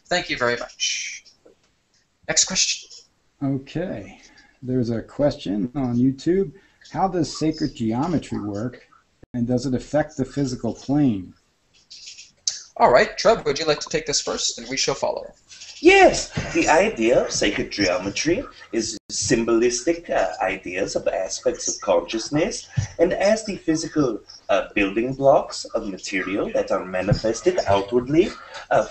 Thank you very much. Next question. Okay. There's a question on YouTube. How does sacred geometry work, and does it affect the physical plane? All right, Treb, would you like to take this first, and we shall follow? Yes, the idea of sacred geometry is symbolistic ideas of aspects of consciousness, and as the physical building blocks of material that are manifested outwardly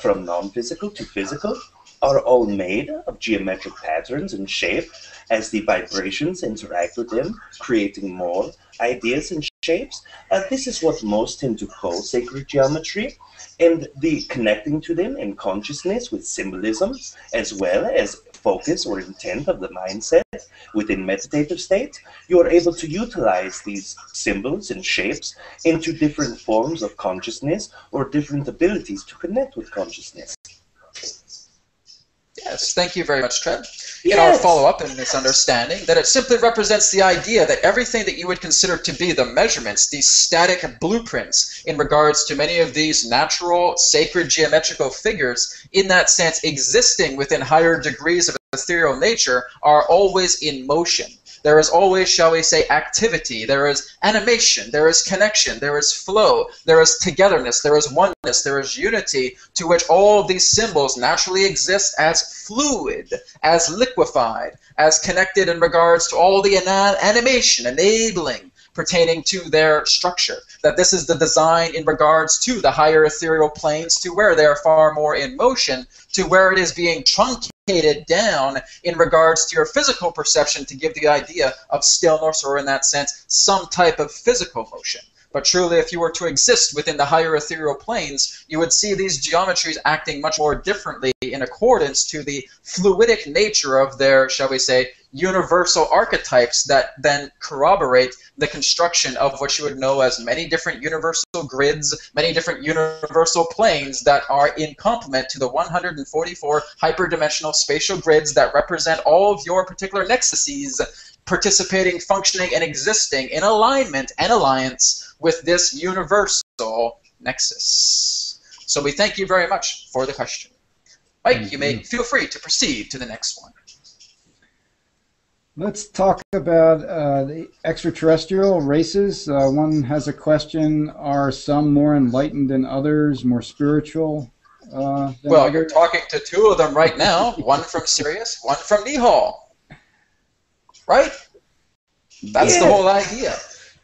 from non-physical to physical are all made of geometric patterns and shape as the vibrations interact with them, creating more ideas and shapes. This is what most tend to call sacred geometry, and the connecting to them in consciousness with symbolism, as well as focus or intent of the mindset within meditative states, you are able to utilize these symbols and shapes into different forms of consciousness or different abilities to connect with consciousness. Yes, thank you very much, Treb. Yes. In our follow-up in this understanding, that it simply represents the idea that everything that you would consider to be the measurements, these static blueprints in regards to many of these natural, sacred geometrical figures, in that sense existing within higher degrees of ethereal nature, are always in motion. There is always, shall we say, activity, there is animation, there is connection, there is flow, there is togetherness, there is oneness, there is unity, to which all of these symbols naturally exist as fluid, as liquefied, as connected in regards to all the animation, enabling, pertaining to their structure. That this is the design in regards to the higher ethereal planes, to where they are far more in motion, to where it is being truncated down in regards to your physical perception to give the idea of stillness, or in that sense some type of physical motion. But truly, if you were to exist within the higher ethereal planes, you would see these geometries acting much more differently in accordance to the fluidic nature of their, shall we say, universal archetypes that then corroborate the construction of what you would know as many different universal grids, many different universal planes that are in complement to the 144 hyperdimensional spatial grids that represent all of your particular nexuses participating, functioning, and existing in alignment and alliance with this universal nexus. So we thank you very much for the question. Mike, you may feel free to proceed to the next one. Let's talk about the extraterrestrial races. One has a question: are some more enlightened than others, more spiritual than well, others? You're talking to two of them right now, one from Sirius, one from Nihal. Right? That's the whole idea.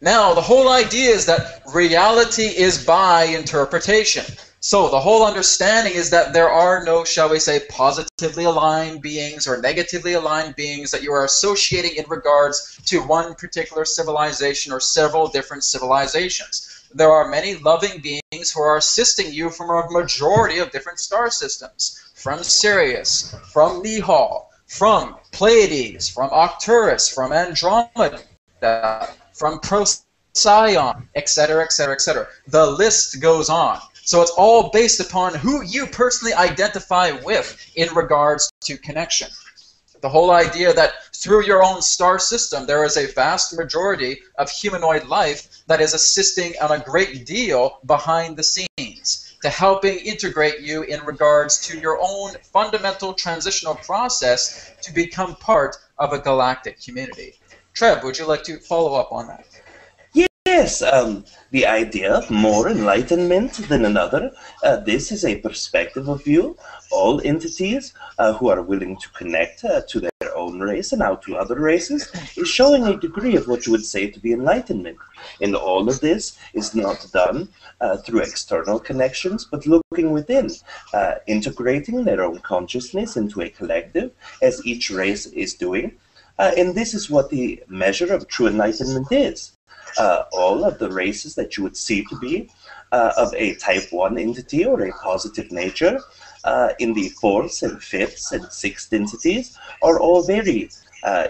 Now, the whole idea is that reality is by interpretation. So the whole understanding is that there are no, shall we say, positively aligned beings or negatively aligned beings that you are associating in regards to one particular civilization or several different civilizations. There are many loving beings who are assisting you from a majority of different star systems, from Sirius, from Nihal, from Pleiades, from Arcturus, from Andromeda, from Procyon, etc., etc., etc. The list goes on. So it's all based upon who you personally identify with in regards to connection. The whole idea that through your own star system there is a vast majority of humanoid life that is assisting on a great deal behind the scenes to helping integrate you in regards to your own fundamental transitional process to become part of a galactic community. Treb, would you like to follow up on that? Yes, the idea of more enlightenment than another, this is a perspective of view. All entities who are willing to connect to their own race and out to other races is showing a degree of what you would say to be enlightenment. And all of this is not done through external connections, but looking within, integrating their own consciousness into a collective, as each race is doing. And this is what the measure of true enlightenment is. All of the races that you would see to be of a type 1 entity or a positive nature in the 4th and 5th and 6th entities are all very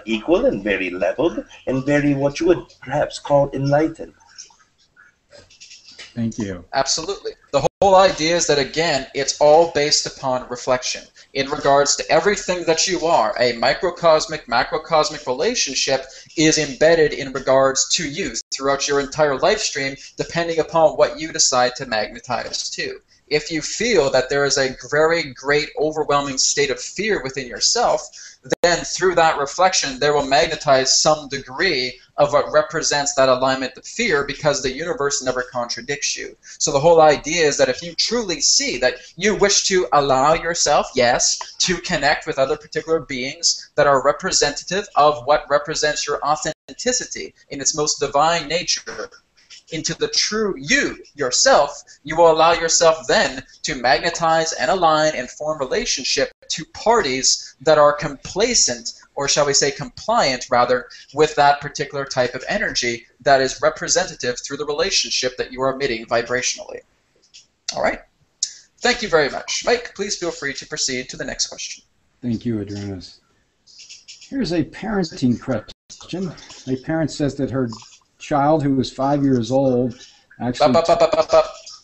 equal and very leveled and very what you would perhaps call enlightened. Thank you. Absolutely. The whole idea is that, again, it's all based upon reflection. In regards to everything that you are, a microcosmic, macrocosmic relationship is embedded in regards to you throughout your entire life stream, depending upon what you decide to magnetize to. If you feel that there is a very great, overwhelming state of fear within yourself, then through that reflection, there will magnetize some degree of what represents that alignment of fear, because the universe never contradicts you. So the whole idea is that if you truly see that you wish to allow yourself, yes, to connect with other particular beings that are representative of what represents your authenticity in its most divine nature, into the true you, yourself, you will allow yourself then to magnetize and align and form relationship to parties that are complacent, or shall we say compliant rather, with that particular type of energy that is representative through the relationship that you are emitting vibrationally. All right. Thank you very much. Mike, please feel free to proceed to the next question. Thank you, Adronis. Here's a parenting question. A parent says that her child, who is 5 years old, actually...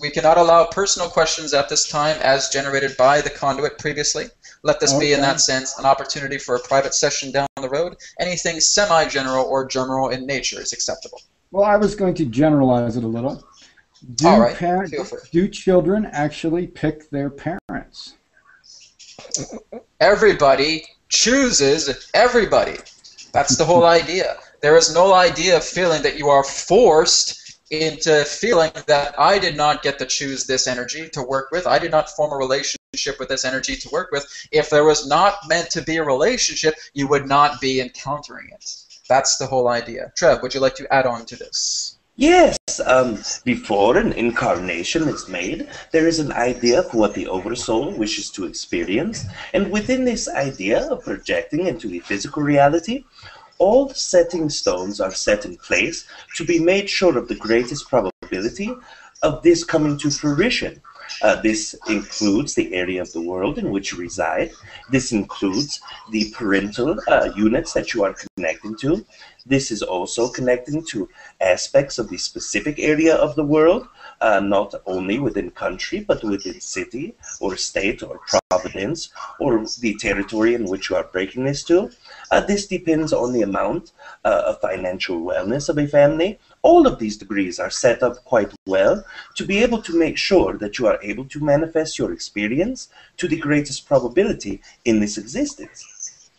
We cannot allow personal questions at this time as generated by the conduit previously. Let this be, in that sense, an opportunity for a private session down the road. Anything semi-general or general in nature is acceptable. Well, I was going to generalize it a little. All right. Do children actually pick their parents? Everybody chooses everybody. That's the whole idea. There is no idea of feeling that you are forced into feeling that I did not get to choose this energy to work with. I did not form a relationship with this energy to work with. If there was not meant to be a relationship, you would not be encountering it. That's the whole idea. Treb, would you like to add on to this? Yes, before an incarnation is made, there is an idea of what the oversoul wishes to experience, and within this idea of projecting into the physical reality, all the setting stones are set in place to be made sure of the greatest probability of this coming to fruition. This includes the area of the world in which you reside. This includes the parental units that you are connecting to. This is also connecting to aspects of the specific area of the world, not only within country, but within city or state or province or the territory in which you are breaking this to. This depends on the amount of financial wellness of a family. All of these degrees are set up quite well to be able to make sure that you are able to manifest your experience to the greatest probability in this existence.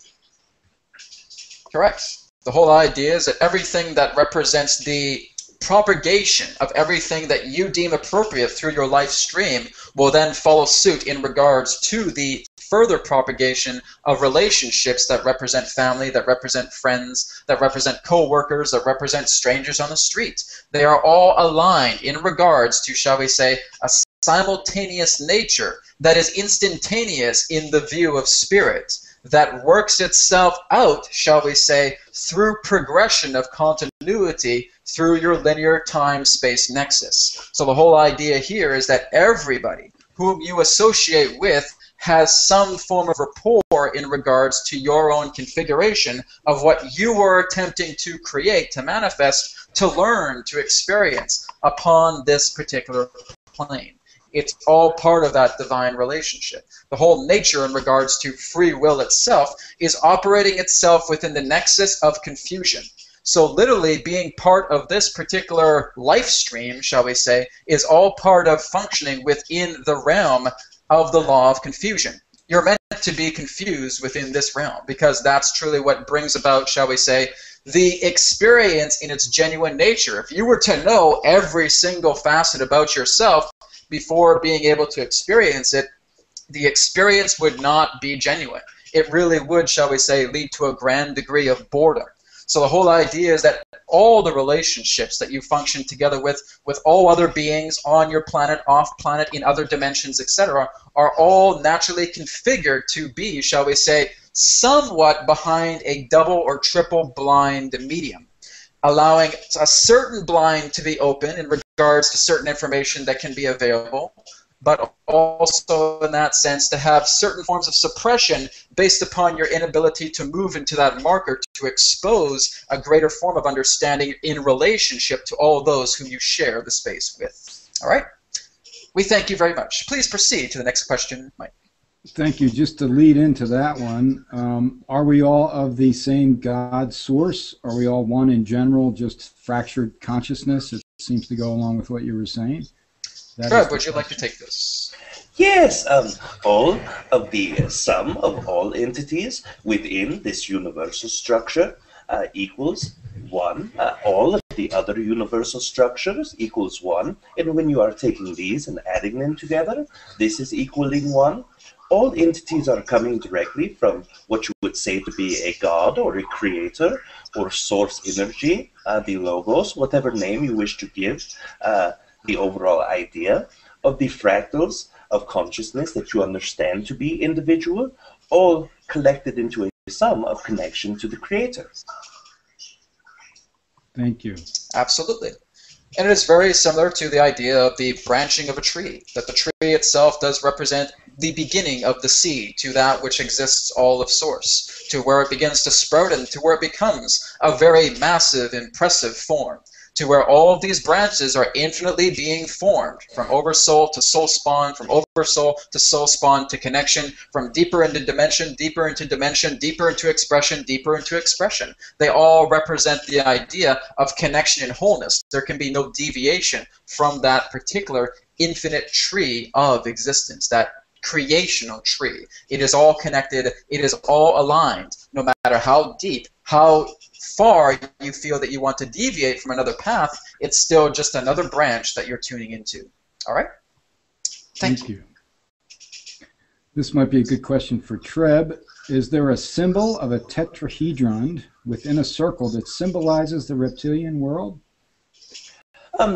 Correct. The whole idea is that everything that represents the propagation of everything that you deem appropriate through your life stream will then follow suit in regards to the further propagation of relationships that represent family, that represent friends, that represent co-workers, that represent strangers on the street. They are all aligned in regards to, shall we say, a simultaneous nature that is instantaneous in the view of spirit, that works itself out, shall we say, through progression of continuity through your linear time-space nexus. So the whole idea here is that everybody whom you associate with has some form of rapport in regards to your own configuration of what you were attempting to create, to manifest, to learn, to experience upon this particular plane. It's all part of that divine relationship. The whole nature in regards to free will itself is operating itself within the nexus of confusion. So literally being part of this particular life stream, shall we say, is all part of functioning within the realm of the law of confusion. You're meant to be confused within this realm because that's truly what brings about, shall we say, the experience in its genuine nature. If you were to know every single facet about yourself before being able to experience it, the experience would not be genuine. It really would, shall we say, lead to a grand degree of boredom. So the whole idea is that all the relationships that you function together with all other beings on your planet, off planet, in other dimensions, etc., are all naturally configured to be, shall we say, somewhat behind a double or triple blind medium, allowing a certain blind to be open in regards to certain information that can be available, but also in that sense to have certain forms of suppression based upon your inability to move into that marker to expose a greater form of understanding in relationship to all those whom you share the space with. All right. We thank you very much. Please proceed to the next question, Mike. Thank you. Just to lead into that one, are we all of the same God source? Are we all one in general, just fractured consciousness? It seems to go along with what you were saying. Treb, would you like to take this? Yes, all of the sum of all entities within this universal structure equals 1. All of the other universal structures equals 1. And when you are taking these and adding them together, this is equaling 1. All entities are coming directly from what you would say to be a god or a creator or source energy, the logos, whatever name you wish to give the overall idea of the fractals of consciousness that you understand to be individual, all collected into a sum of connection to the creator. Thank you. Absolutely. And it is very similar to the idea of the branching of a tree, that the tree itself does represent the beginning of the seed to that which exists all of source, to where it begins to sprout and to where it becomes a very massive, impressive form, to where all of these branches are infinitely being formed, from oversoul to soul spawn, from oversoul to soul spawn to connection, from deeper into dimension, deeper into dimension, deeper into expression, deeper into expression. They all represent the idea of connection and wholeness. There can be no deviation from that particular infinite tree of existence, that creational tree. It is all connected, it is all aligned, no matter how deep, how far you feel that you want to deviate from another path, it's still just another branch that you're tuning into. All right? Thank you. This might be a good question for Treb. Is there a symbol of a tetrahedron within a circle that symbolizes the reptilian world?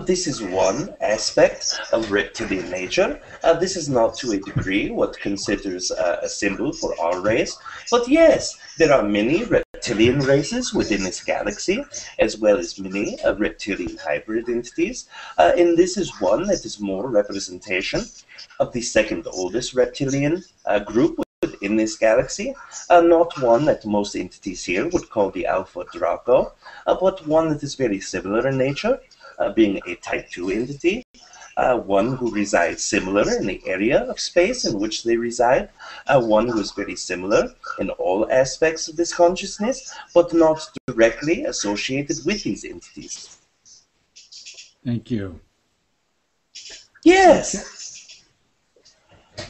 This is one aspect of reptilian nature. This is not to a degree what considers a symbol for our race, but yes, there are many reptilian races within this galaxy, as well as many reptilian hybrid entities, and this is one that is more representation of the second oldest reptilian group within this galaxy, not one that most entities here would call the Alpha Draco, but one that is very similar in nature. Being a Type 2 entity, one who resides similar in the area of space in which they reside, one who is very similar in all aspects of this consciousness, but not directly associated with these entities. Thank you. Yes.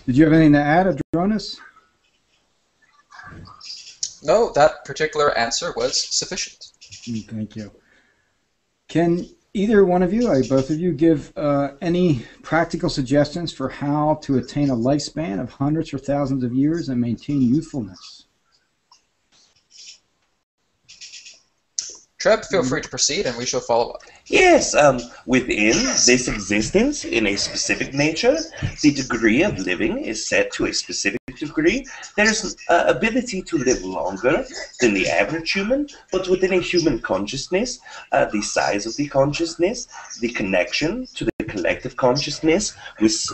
Did you have anything to add, Adronis? No, that particular answer was sufficient. Thank you. Can either one of you, both of you, give any practical suggestions for how to attain a lifespan of hundreds or thousands of years and maintain youthfulness? Treb, feel free to proceed and we shall follow up. Yes, within this existence, in a specific nature, the degree of living is set to a specific degree. There's ability to live longer than the average human, but within a human consciousness, the size of the consciousness, the connection to the collective consciousness with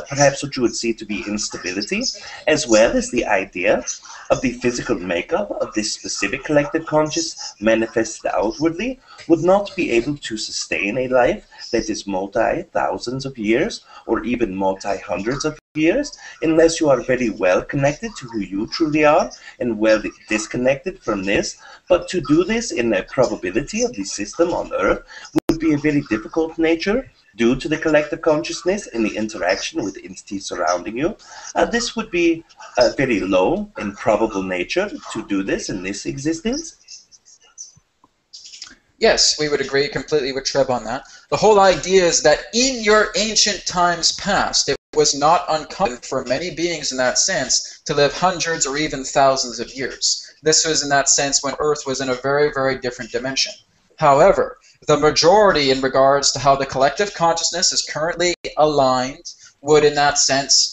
perhaps what you would see to be instability, as well as the idea of the physical makeup of this specific collective conscious manifested outwardly, would not be able to sustain a life that is multi-thousands of years or even multi-hundreds of years unless you are very well connected to who you truly are and well disconnected from this. But to do this in the probability of the system on Earth would be a very difficult nature due to the collective consciousness and the interaction with entities surrounding you. This would be a very low and probable nature to do this in this existence. Yes, we would agree completely with Treb on that. The whole idea is that in your ancient times past, it was not uncommon for many beings in that sense to live hundreds or even thousands of years. This was in that sense when Earth was in a very, very different dimension. However, the majority in regards to how the collective consciousness is currently aligned would in that sense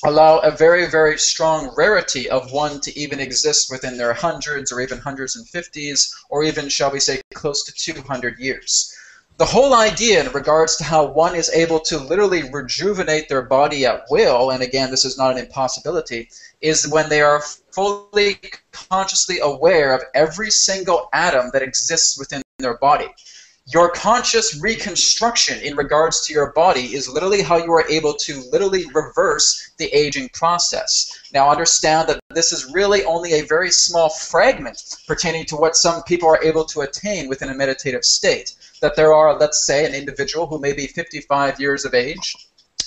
allow a very, very strong rarity of one to even exist within their hundreds or even hundreds and fifties, or even, shall we say, close to 200 years. The whole idea in regards to how one is able to literally rejuvenate their body at will, and again, this is not an impossibility, is when they are fully consciously aware of every single atom that exists within their body. Your conscious reconstruction in regards to your body is literally how you are able to literally reverse the aging process. Now understand that this is really only a very small fragment pertaining to what some people are able to attain within a meditative state. That there are, let's say, an individual who may be 55 years of age,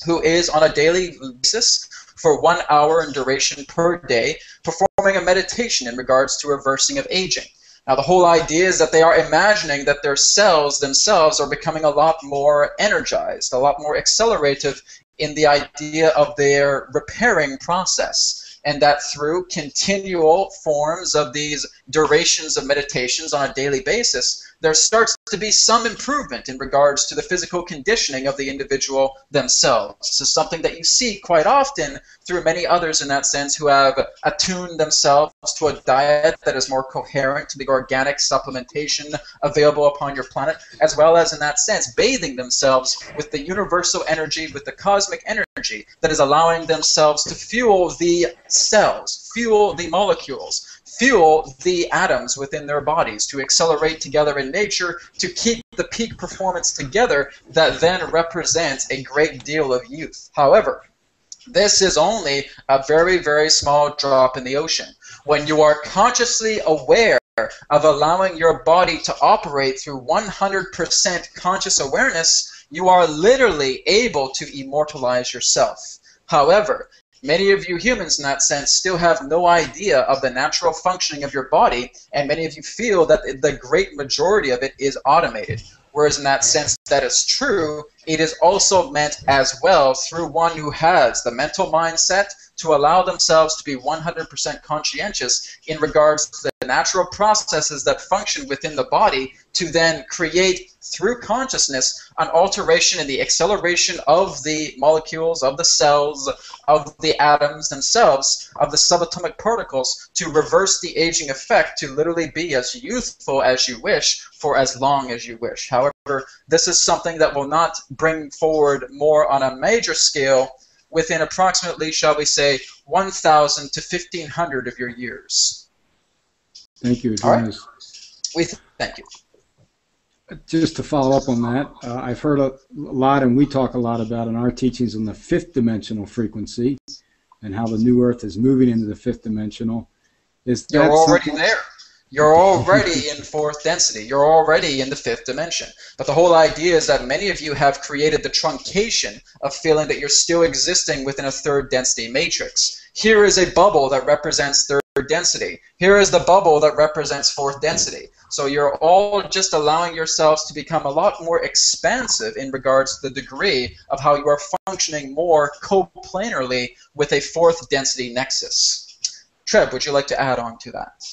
who is on a daily basis for 1 hour in duration per day performing a meditation in regards to reversing of aging. Now, the whole idea is that they are imagining that their cells themselves are becoming a lot more energized, a lot more accelerative in the idea of their repairing process, and that through continual forms of these durations of meditations on a daily basis, there starts to be some improvement in regards to the physical conditioning of the individual themselves. This is something that you see quite often through many others in that sense who have attuned themselves to a diet that is more coherent to the organic supplementation available upon your planet, as well as in that sense bathing themselves with the universal energy, with the cosmic energy that is allowing themselves to fuel the cells, fuel the molecules, fuel the atoms within their bodies to accelerate together in nature to keep the peak performance together that then represents a great deal of youth. However, this is only a very, very small drop in the ocean. When you are consciously aware of allowing your body to operate through 100% conscious awareness, you are literally able to immortalize yourself. However, many of you humans in that sense still have no idea of the natural functioning of your body, and many of you feel that the great majority of it is automated. Whereas in that sense that is true, it is also meant as well through one who has the mental mindset to allow themselves to be 100% conscientious in regards to the natural processes that function within the body to then create through consciousness an alteration in the acceleration of the molecules, of the cells, of the atoms themselves, of the subatomic particles to reverse the aging effect to literally be as youthful as you wish for as long as you wish. However, this is something that will not bring forward more on a major scale within approximately, shall we say, 1,000 to 1,500 of your years. Thank you, Adronis. All right. Thank you. Just to follow up on that, I've heard a lot, and we talk a lot about in our teachings on the fifth dimensional frequency and how the new Earth is moving into the fifth dimensional. You're already there. You're already in fourth density. You're already in the fifth dimension. But the whole idea is that many of you have created the truncation of feeling that you're still existing within a third density matrix. Here is a bubble that represents third density. Here is the bubble that represents fourth density. So you're all just allowing yourselves to become a lot more expansive in regards to the degree of how you are functioning more coplanarly with a fourth density nexus. Treb, would you like to add on to that?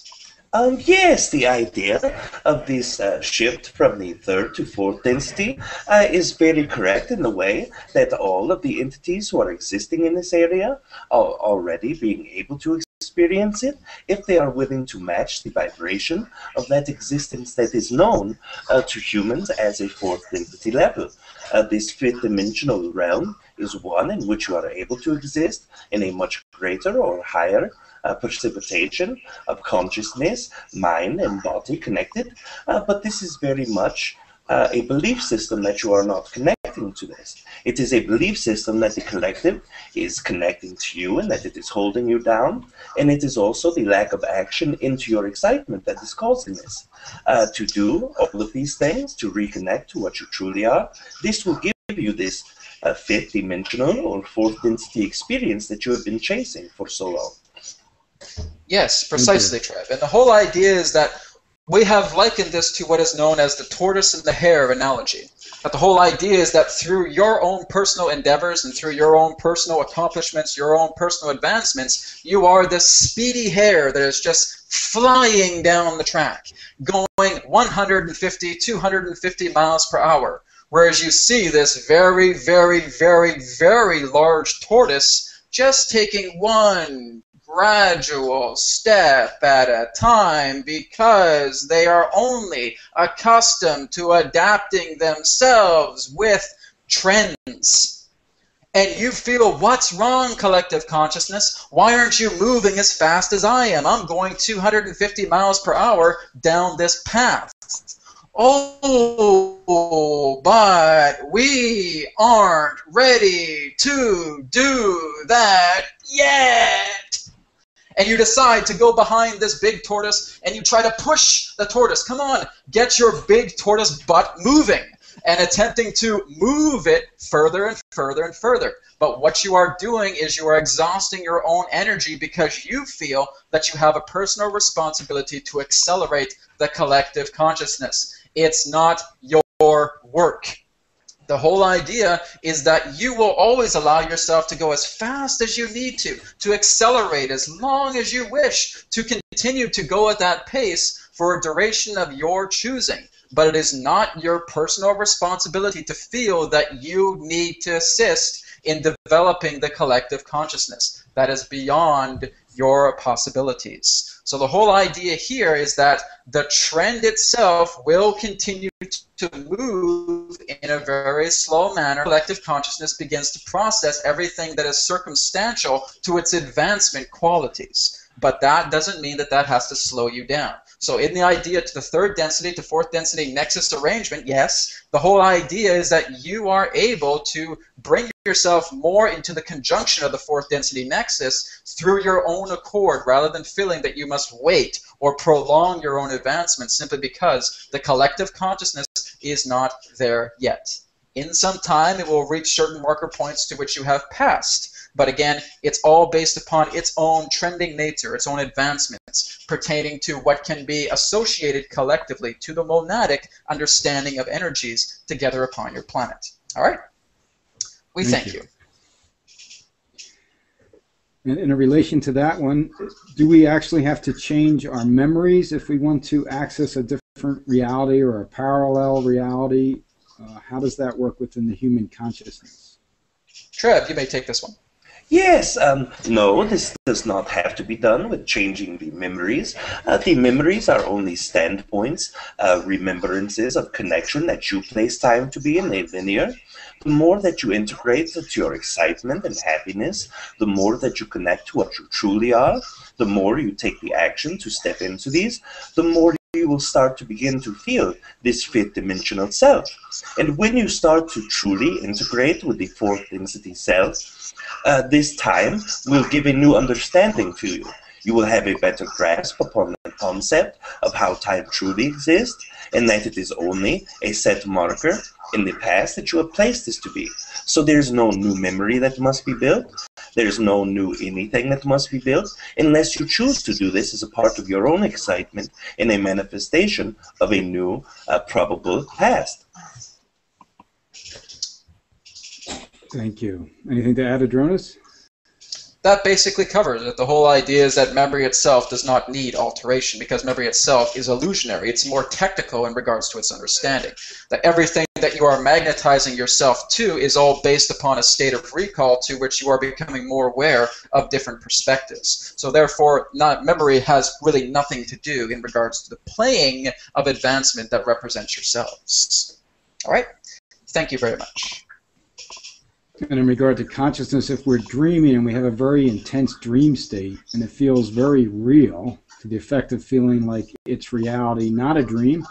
Yes, the idea of this shift from the third to fourth density is very correct in the way that all of the entities who are existing in this area are already being able to experience it if they are willing to match the vibration of that existence that is known to humans as a fourth density level. This fifth dimensional realm is one in which you are able to exist in a much greater or higher precipitation of consciousness, mind, and body connected, but this is very much a belief system that you are not connecting to this. It is a belief system that the collective is connecting to you and that it is holding you down, and it is also the lack of action into your excitement that is causing this. To do all of these things, to reconnect to what you truly are, this will give you this fifth dimensional or fourth density experience that you have been chasing for so long. Yes, precisely, Treb. And the whole idea is that we have likened this to what is known as the tortoise and the hare analogy. But the whole idea is that through your own personal endeavors and through your own personal accomplishments, your own personal advancements, you are this speedy hare that is just flying down the track, going 150, 250 miles per hour. Whereas you see this very, very, very, very large tortoise just taking one gradual step at a time because they are only accustomed to adapting themselves with trends. And you feel, what's wrong, collective consciousness? Why aren't you moving as fast as I am? I'm going 250 miles per hour down this path. oh, but we aren't ready to do that yet. And you decide to go behind this big tortoise and you try to push the tortoise. Come on, get your big tortoise butt moving and attempting to move it further and further and further. But what you are doing is you are exhausting your own energy because you feel that you have a personal responsibility to accelerate the collective consciousness. It's not your work. The whole idea is that you will always allow yourself to go as fast as you need to accelerate as long as you wish, to continue to go at that pace for a duration of your choosing. But it is not your personal responsibility to feel that you need to assist in developing the collective consciousness. That is beyond your possibilities. So the whole idea here is that the trend itself will continue to move in a very slow manner. Collective consciousness begins to process everything that is circumstantial to its advancement qualities. But that doesn't mean that that has to slow you down. So in the idea to the third density to fourth density nexus arrangement, yes, the whole idea is that you are able to bring yourself more into the conjunction of the fourth density nexus through your own accord, rather than feeling that you must wait or prolong your own advancement simply because the collective consciousness is not there yet. In some time, it will reach certain marker points to which you have passed. But again, it's all based upon its own trending nature, its own advancements, pertaining to what can be associated collectively to the monadic understanding of energies together upon your planet. All right? We thank you. And in relation to that one, do we actually have to change our memories if we want to access a different reality or a parallel reality? How does that work within the human consciousness? Treb, you may take this one. Yes, no, this does not have to be done with changing the memories. The memories are only standpoints, remembrances of connection that you place time to be in a linear. The more that you integrate to your excitement and happiness, the more that you connect to what you truly are, the more you take the action to step into these, the more you will start to begin to feel this fifth dimensional self. And when you start to truly integrate with the fourth density self, this time will give a new understanding to you. You will have a better grasp upon the concept of how time truly exists, and that it is only a set marker in the past that you have placed this to be. So there's no new memory that must be built. There's no new anything that must be built, unless you choose to do this as a part of your own excitement in a manifestation of a new probable past. Thank you. Anything to add, Adronis? That basically covers it. The whole idea is that memory itself does not need alteration because memory itself is illusionary. It's more technical in regards to its understanding. That everything that you are magnetizing yourself to is all based upon a state of recall to which you are becoming more aware of different perspectives. So therefore, memory has really nothing to do in regards to the playing of advancement that represents yourselves. All right? Thank you very much. And in regard to consciousness, if we're dreaming and we have a very intense dream state and it feels very real, to the effect of feeling like it's reality, not a dream,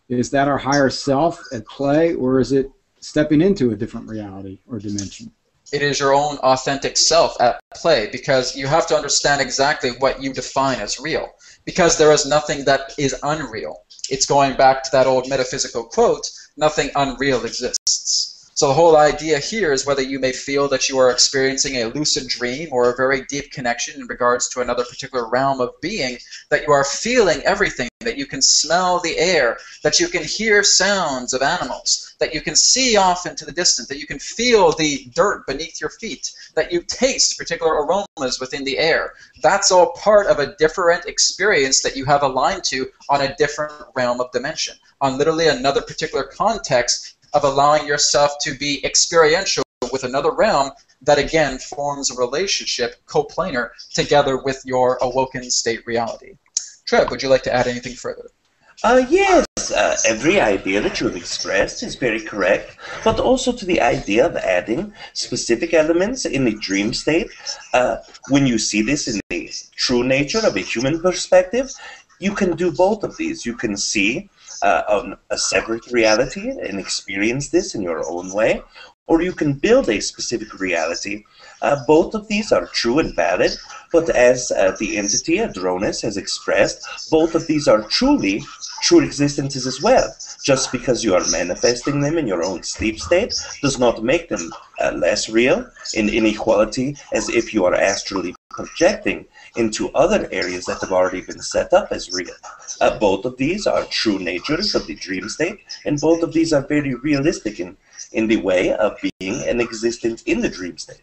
is that our higher self at play, or is it stepping into a different reality or dimension? It is your own authentic self at play, because you have to understand exactly what you define as real, because there is nothing that is unreal. It's going back to that old metaphysical quote, nothing unreal exists. So the whole idea here is whether you may feel that you are experiencing a lucid dream or a very deep connection in regards to another particular realm of being, that you are feeling everything, that you can smell the air, that you can hear sounds of animals, that you can see off into the distance, that you can feel the dirt beneath your feet, that you taste particular aromas within the air. That's all part of a different experience that you have aligned to on a different realm of dimension, on literally another particular context of allowing yourself to be experiential with another realm that again forms a relationship, coplanar, together with your awoken state reality. Treb, would you like to add anything further? Yes, every idea that you have expressed is very correct, but also to the idea of adding specific elements in the dream state. When you see this in the true nature of a human perspective, you can do both of these. You can see on a separate reality and experience this in your own way, or you can build a specific reality. Both of these are true and valid, but as the entity Adronis has expressed, both of these are truly true existences as well. Just because you are manifesting them in your own sleep state does not make them less real in inequality as if you are astrally projecting into other areas that have already been set up as real. Both of these are true natures of the dream state, and both of these are very realistic in the way of being an existence in the dream state.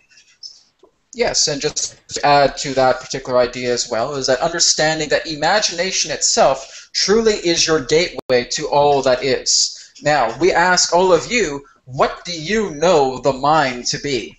Yes, and just to add to that particular idea as well, is that understanding that imagination itself truly is your gateway to all that is. Now, we ask all of you, what do you know the mind to be?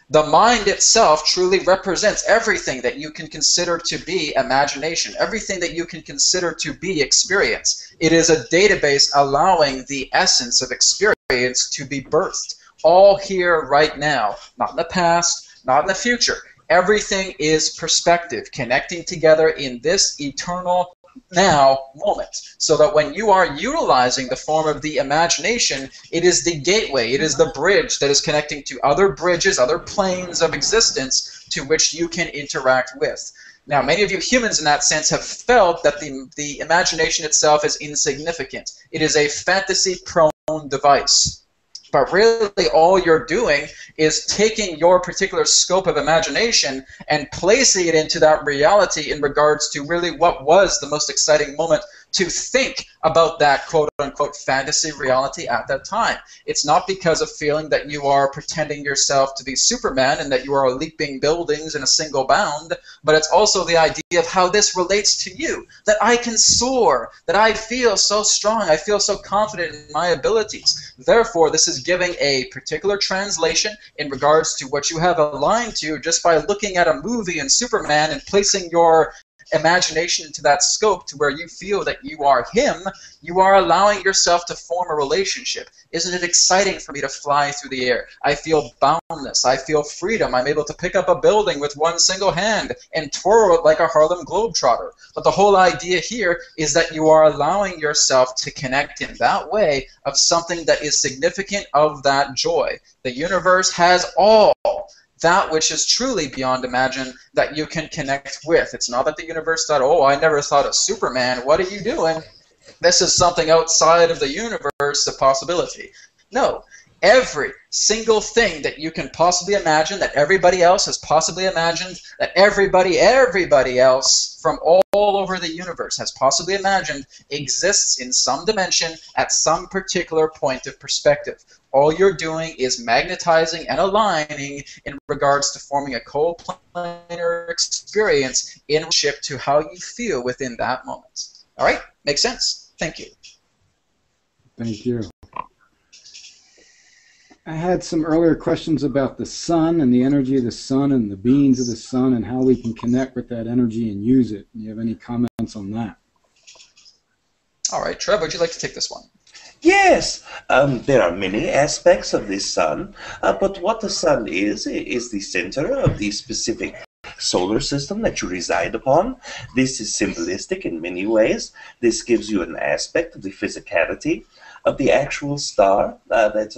The mind itself truly represents everything that you can consider to be imagination, everything that you can consider to be experience. It is a database allowing the essence of experience to be birthed, all here right now, not in the past, not in the future. Everything is perspective, connecting together in this eternal now moment, so that when you are utilizing the form of the imagination, it is the gateway, it is the bridge that is connecting to other bridges, other planes of existence to which you can interact with. Now, many of you humans in that sense have felt that the imagination itself is insignificant. It is a fantasy-prone device. But really all you're doing is taking your particular scope of imagination and placing it into that reality in regards to really what was the most exciting moment to think about that quote-unquote fantasy reality at that time. It's not because of feeling that you are pretending yourself to be Superman and that you are leaping buildings in a single bound, but it's also the idea of how this relates to you, that I can soar, that I feel so strong, I feel so confident in my abilities. Therefore, this is giving a particular translation in regards to what you have aligned to just by looking at a movie and Superman and placing your imagination into that scope to where you feel that you are him. You are allowing yourself to form a relationship. Isn't it exciting for me to fly through the air? I feel boundless. I feel freedom. I'm able to pick up a building with one single hand and twirl it like a Harlem Globetrotter. But the whole idea here is that you are allowing yourself to connect in that way of something that is significant of that joy. The universe has all that which is truly beyond imagine that you can connect with. It's not that the universe thought, oh, I never thought of Superman. What are you doing? This is something outside of the universe, a possibility. No. Every single thing that you can possibly imagine, that everybody else has possibly imagined, that everybody else from all over the universe has possibly imagined, exists in some dimension at some particular point of perspective. All you're doing is magnetizing and aligning in regards to forming a co-planar experience in relationship to how you feel within that moment. All right? Makes sense? Thank you. Thank you. I had some earlier questions about the sun and the energy of the sun and the beings of the sun and how we can connect with that energy and use it. Do you have any comments on that? All right, Treb, would you like to take this one? Yes, there are many aspects of the sun, but what the sun is the center of the specific solar system that you reside upon. This is symbolistic in many ways. This gives you an aspect of the physicality of the actual star that's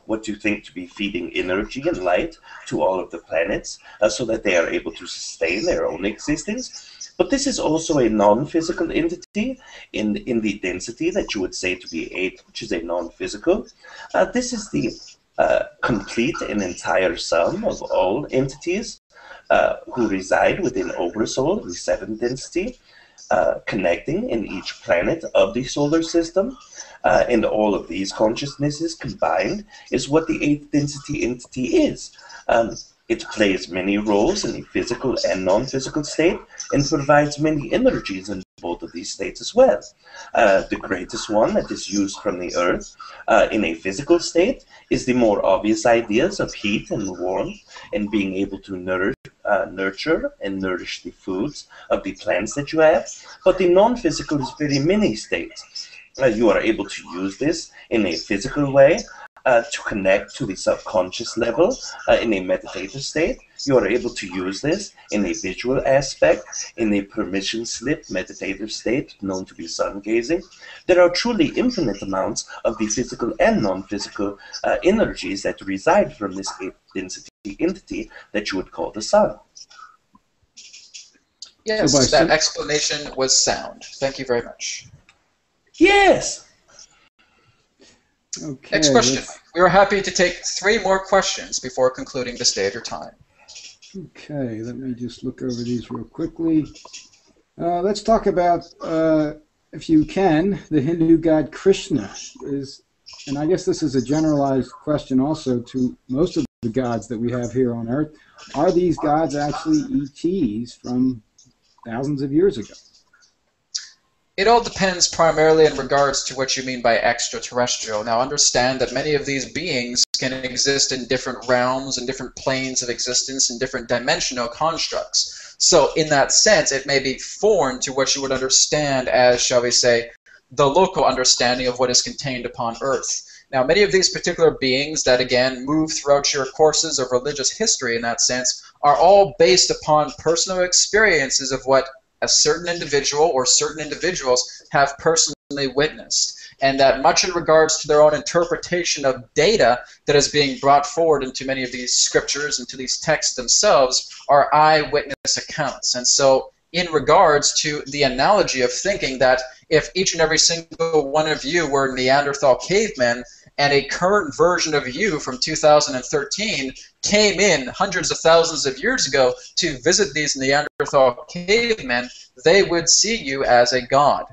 what you think to be feeding energy and light to all of the planets so that they are able to sustain their own existence. But this is also a non-physical entity in the density that you would say to be 8, which is a non-physical. This is the complete and entire sum of all entities who reside within Oversoul, the 7th density, connecting in each planet of the solar system. And all of these consciousnesses combined is what the 8th density entity is. It plays many roles in the physical and non-physical state and provides many energies in both of these states as well. The greatest one that is used from the Earth in a physical state is the more obvious ideas of heat and warmth and being able to nurture and nourish the foods of the plants that you have. But the non-physical is very many states. You are able to use this in a physical way to connect to the subconscious level in a meditative state. You are able to use this in a visual aspect, in a permission slip meditative state known to be sun gazing. There are truly infinite amounts of the physical and non-physical energies that reside from this density entity that you would call the sun. Yes, So that explanation was sound. Thank you very much. Yes. Okay. Next question. We are happy to take 3 more questions before concluding the State or Time. Okay, let me just look over these real quickly. Let's talk about, if you can, the Hindu god Krishna. And I guess this is a generalized question also to most of the gods that we have here on Earth. Are these gods actually ETs from thousands of years ago? It all depends primarily in regards to what you mean by extraterrestrial. Now understand that many of these beings can exist in different realms and different planes of existence and different dimensional constructs. So in that sense, it may be foreign to what you would understand as, shall we say, the local understanding of what is contained upon Earth. Now many of these particular beings that again move throughout your courses of religious history in that sense are all based upon personal experiences of what a certain individual or certain individuals have personally witnessed, and that much in regards to their own interpretation of data that is being brought forward into many of these scriptures, into these texts themselves, are eyewitness accounts. And so in regards to the analogy of thinking that if each and every single one of you were Neanderthal cavemen, and a current version of you from 2013 came in hundreds of thousands of years ago to visit these Neanderthal cavemen, they would see you as a god.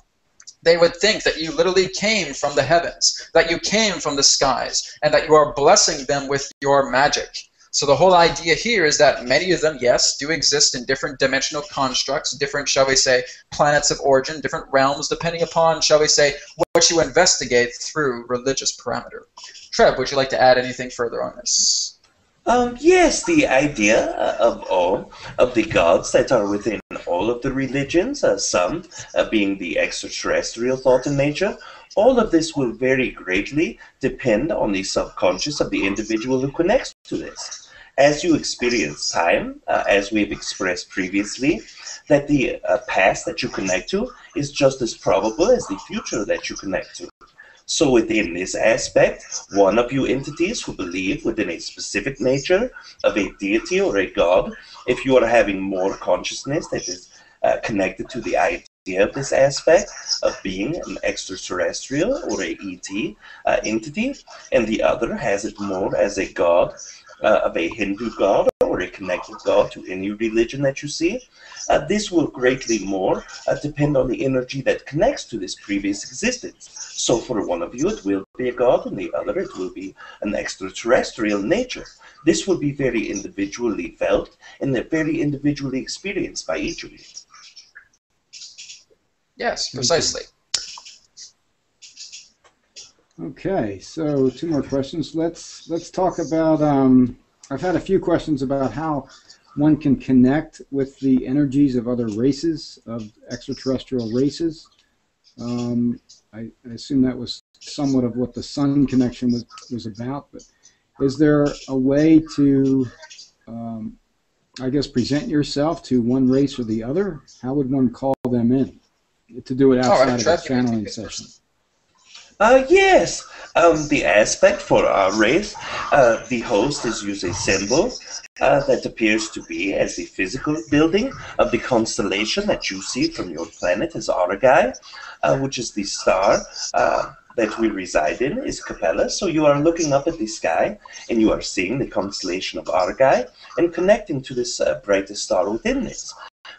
They would think that you literally came from the heavens, that you came from the skies, and that you are blessing them with your magic. So the whole idea here is that many of them, yes, do exist in different dimensional constructs, different, shall we say, planets of origin, different realms, depending upon, shall we say, what you investigate through religious parameter. Treb, would you like to add anything further on this? Yes, the idea of all of the gods that are within all of the religions, some being the extraterrestrial thought in nature, all of this will very greatly depend on the subconscious of the individual who connects to this. As you experience time, as we've expressed previously, that the past that you connect to is just as probable as the future that you connect to. So within this aspect, one of you entities who believe within a specific nature of a deity or a god, if you are having more consciousness that is connected to the idea of this aspect of being an extraterrestrial or a ET entity, and the other has it more as a god, of a Hindu god or a connected god to any religion that you see, this will greatly more depend on the energy that connects to this previous existence. So for one of you it will be a god, and the other it will be an extraterrestrial nature. This will be very individually felt and very individually experienced by each of you. Yes, precisely. Okay, so 2 more questions. Let's talk about. I've had a few questions about how one can connect with the energies of other races, of extraterrestrial races. I assume that was somewhat of what the sun connection was about. But is there a way to, I guess, present yourself to one race or the other? How would one call them in to do it outside of a channeling session? Yes, the aspect for our race, the host is use a symbol that appears to be as the physical building of the constellation that you see from your planet as Argai, which is the star that we reside in, is Capella. So you are looking up at the sky and you are seeing the constellation of Argai and connecting to this brightest star within this.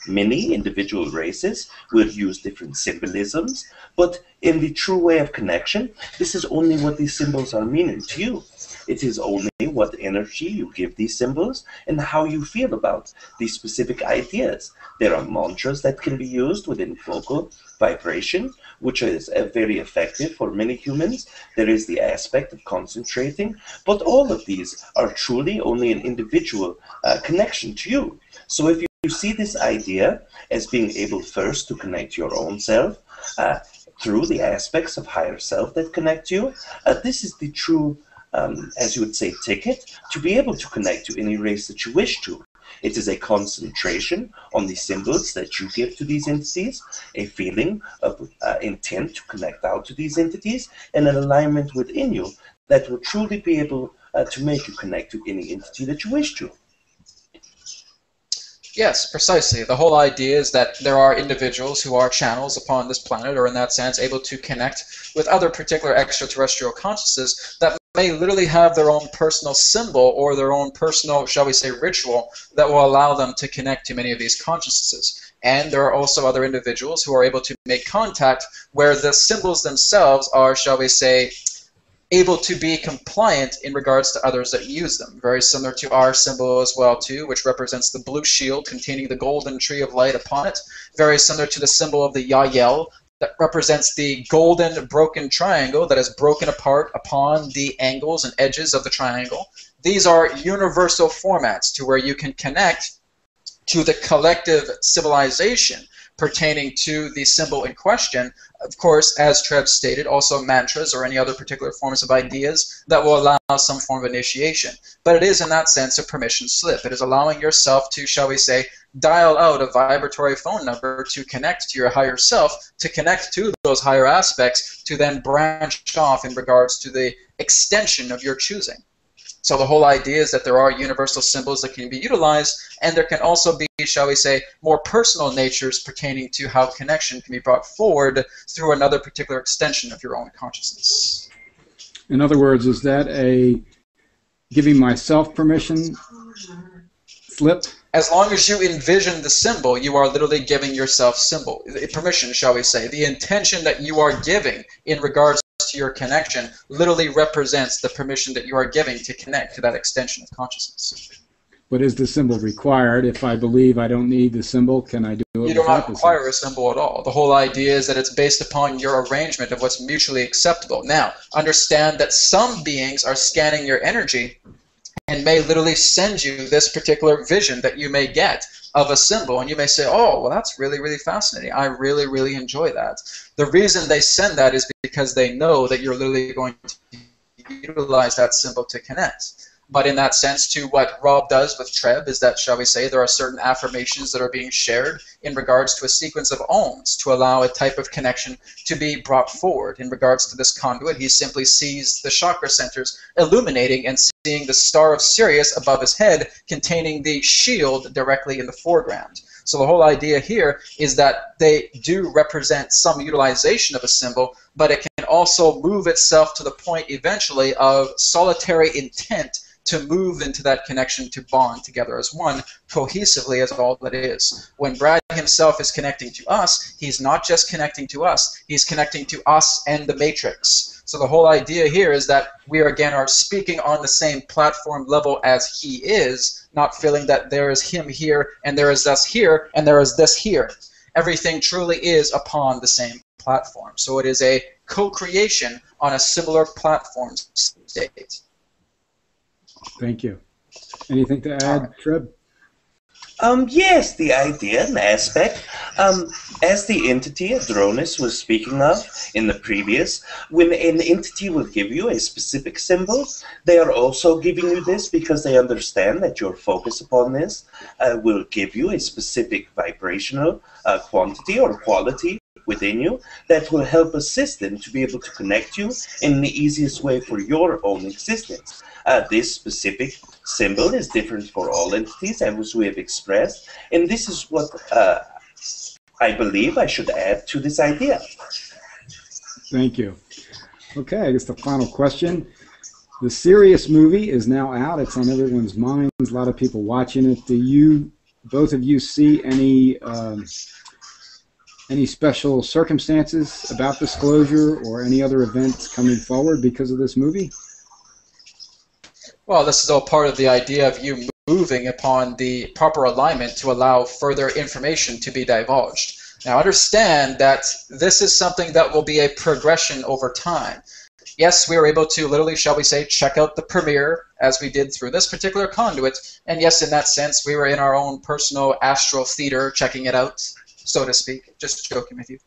Many individual races will use different symbolisms, but in the true way of connection, this is only what these symbols are meaning to you. It is only what energy you give these symbols and how you feel about these specific ideas. There are mantras that can be used within vocal vibration, which is very effective for many humans. There is the aspect of concentrating, but all of these are truly only an individual connection to you. So if you see this idea as being able first to connect your own self through the aspects of higher self that connect you, this is the true as you would say, ticket to be able to connect to any race that you wish to. It is a concentration on the symbols that you give to these entities, a feeling of intent to connect out to these entities, and an alignment within you that will truly be able to make you connect to any entity that you wish to. Yes, precisely. The whole idea is that there are individuals who are channels upon this planet, or in that sense able to connect with other particular extraterrestrial consciousnesses that may literally have their own personal symbol or their own personal, shall we say, ritual that will allow them to connect to many of these consciousnesses. And there are also other individuals who are able to make contact where the symbols themselves are, shall we say, able to be compliant in regards to others that use them. Very similar to our symbol as well, too, which represents the blue shield containing the golden tree of light upon it. Very similar to the symbol of the Yael, that represents the golden broken triangle that is broken apart upon the angles and edges of the triangle. These are universal formats to where you can connect to the collective civilization pertaining to the symbol in question. Of course, as Treb stated, also mantras or any other particular forms of ideas that will allow some form of initiation. But it is, in that sense, a permission slip. It is allowing yourself to, shall we say, dial out a vibratory phone number to connect to your higher self, to connect to those higher aspects, to then branch off in regards to the extension of your choosing. So the whole idea is that there are universal symbols that can be utilized, and there can also be, shall we say, more personal natures pertaining to how connection can be brought forward through another particular extension of your own consciousness. In other words, is that a giving myself permission slip? As long as you envision the symbol, you are literally giving yourself permission, shall we say. The intention that you are giving in regards to your connection literally represents the permission that you are giving to connect to that extension of consciousness. But is the symbol required? If I believe I don't need the symbol, can I do it? You do not require a symbol at all. The whole idea is that it's based upon your arrangement of what's mutually acceptable. Now, understand that some beings are scanning your energy and may literally send you this particular vision that you may get of a symbol, and you may say, oh, well, that's really, really fascinating. I really, really enjoy that. The reason they send that is because they know that you're literally going to utilize that symbol to connect. But in that sense, to what Rob does with Treb is that, shall we say, there are certain affirmations that are being shared in regards to a sequence of ohms to allow a type of connection to be brought forward. In regards to this conduit, he simply sees the chakra centers illuminating and seeing the star of Sirius above his head containing the shield directly in the foreground. So the whole idea here is that they do represent some utilization of a symbol, but it can also move itself to the point eventually of solitary intent to move into that connection, to bond together as one, cohesively as all that is. When Brad himself is connecting to us, he's not just connecting to us, he's connecting to us and the Matrix. So the whole idea here is that we again are speaking on the same platform level as he is, not feeling that there is him here, and there is us here, and there is this here. Everything truly is upon the same platform. So it is a co-creation on a similar platform state. Thank you. Anything to add, Treb? Yes, the idea and aspect, as the entity Adronis was speaking of in the previous, when an entity will give you a specific symbol, they are also giving you this because they understand that your focus upon this will give you a specific vibrational quantity or quality within you that will help assist them to be able to connect you in the easiest way for your own existence. This specific symbol is different for all entities, as we have expressed, and this is what I believe I should add to this idea. Thank you. Okay, I guess the final question. The Sirius movie is now out. It's on everyone's minds. A lot of people watching it. Do you, both of you, see any special circumstances about disclosure or any other events coming forward because of this movie? Well, this is all part of the idea of you moving upon the proper alignment to allow further information to be divulged. Now, understand that this is something that will be a progression over time. Yes, we were able to literally, shall we say, check out the premiere as we did through this particular conduit, and yes, in that sense, we were in our own personal astral theater checking it out, so to speak, just joking with you.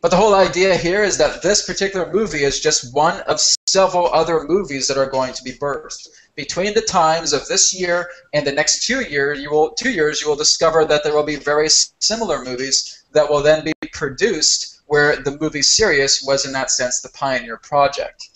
But the whole idea here is that this particular movie is just one of several other movies that are going to be birthed. Between the times of this year and the next 2 years, you will discover that there will be very similar movies that will then be produced, where the movie Sirius was in that sense the pioneer project.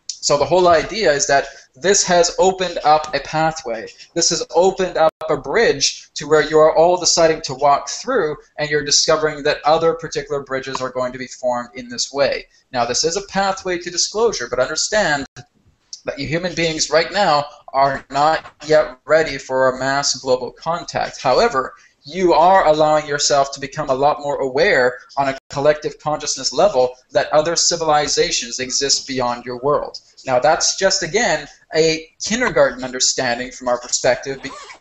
So the whole idea is that this has opened up a pathway. This has opened up a bridge to where you are all deciding to walk through, and you're discovering that other particular bridges are going to be formed in this way. Now, this is a pathway to disclosure, but understand that you human beings right now are not yet ready for a mass global contact. However, you are allowing yourself to become a lot more aware on a collective consciousness level that other civilizations exist beyond your world. Now, that's just, again, a kindergarten understanding from our perspective,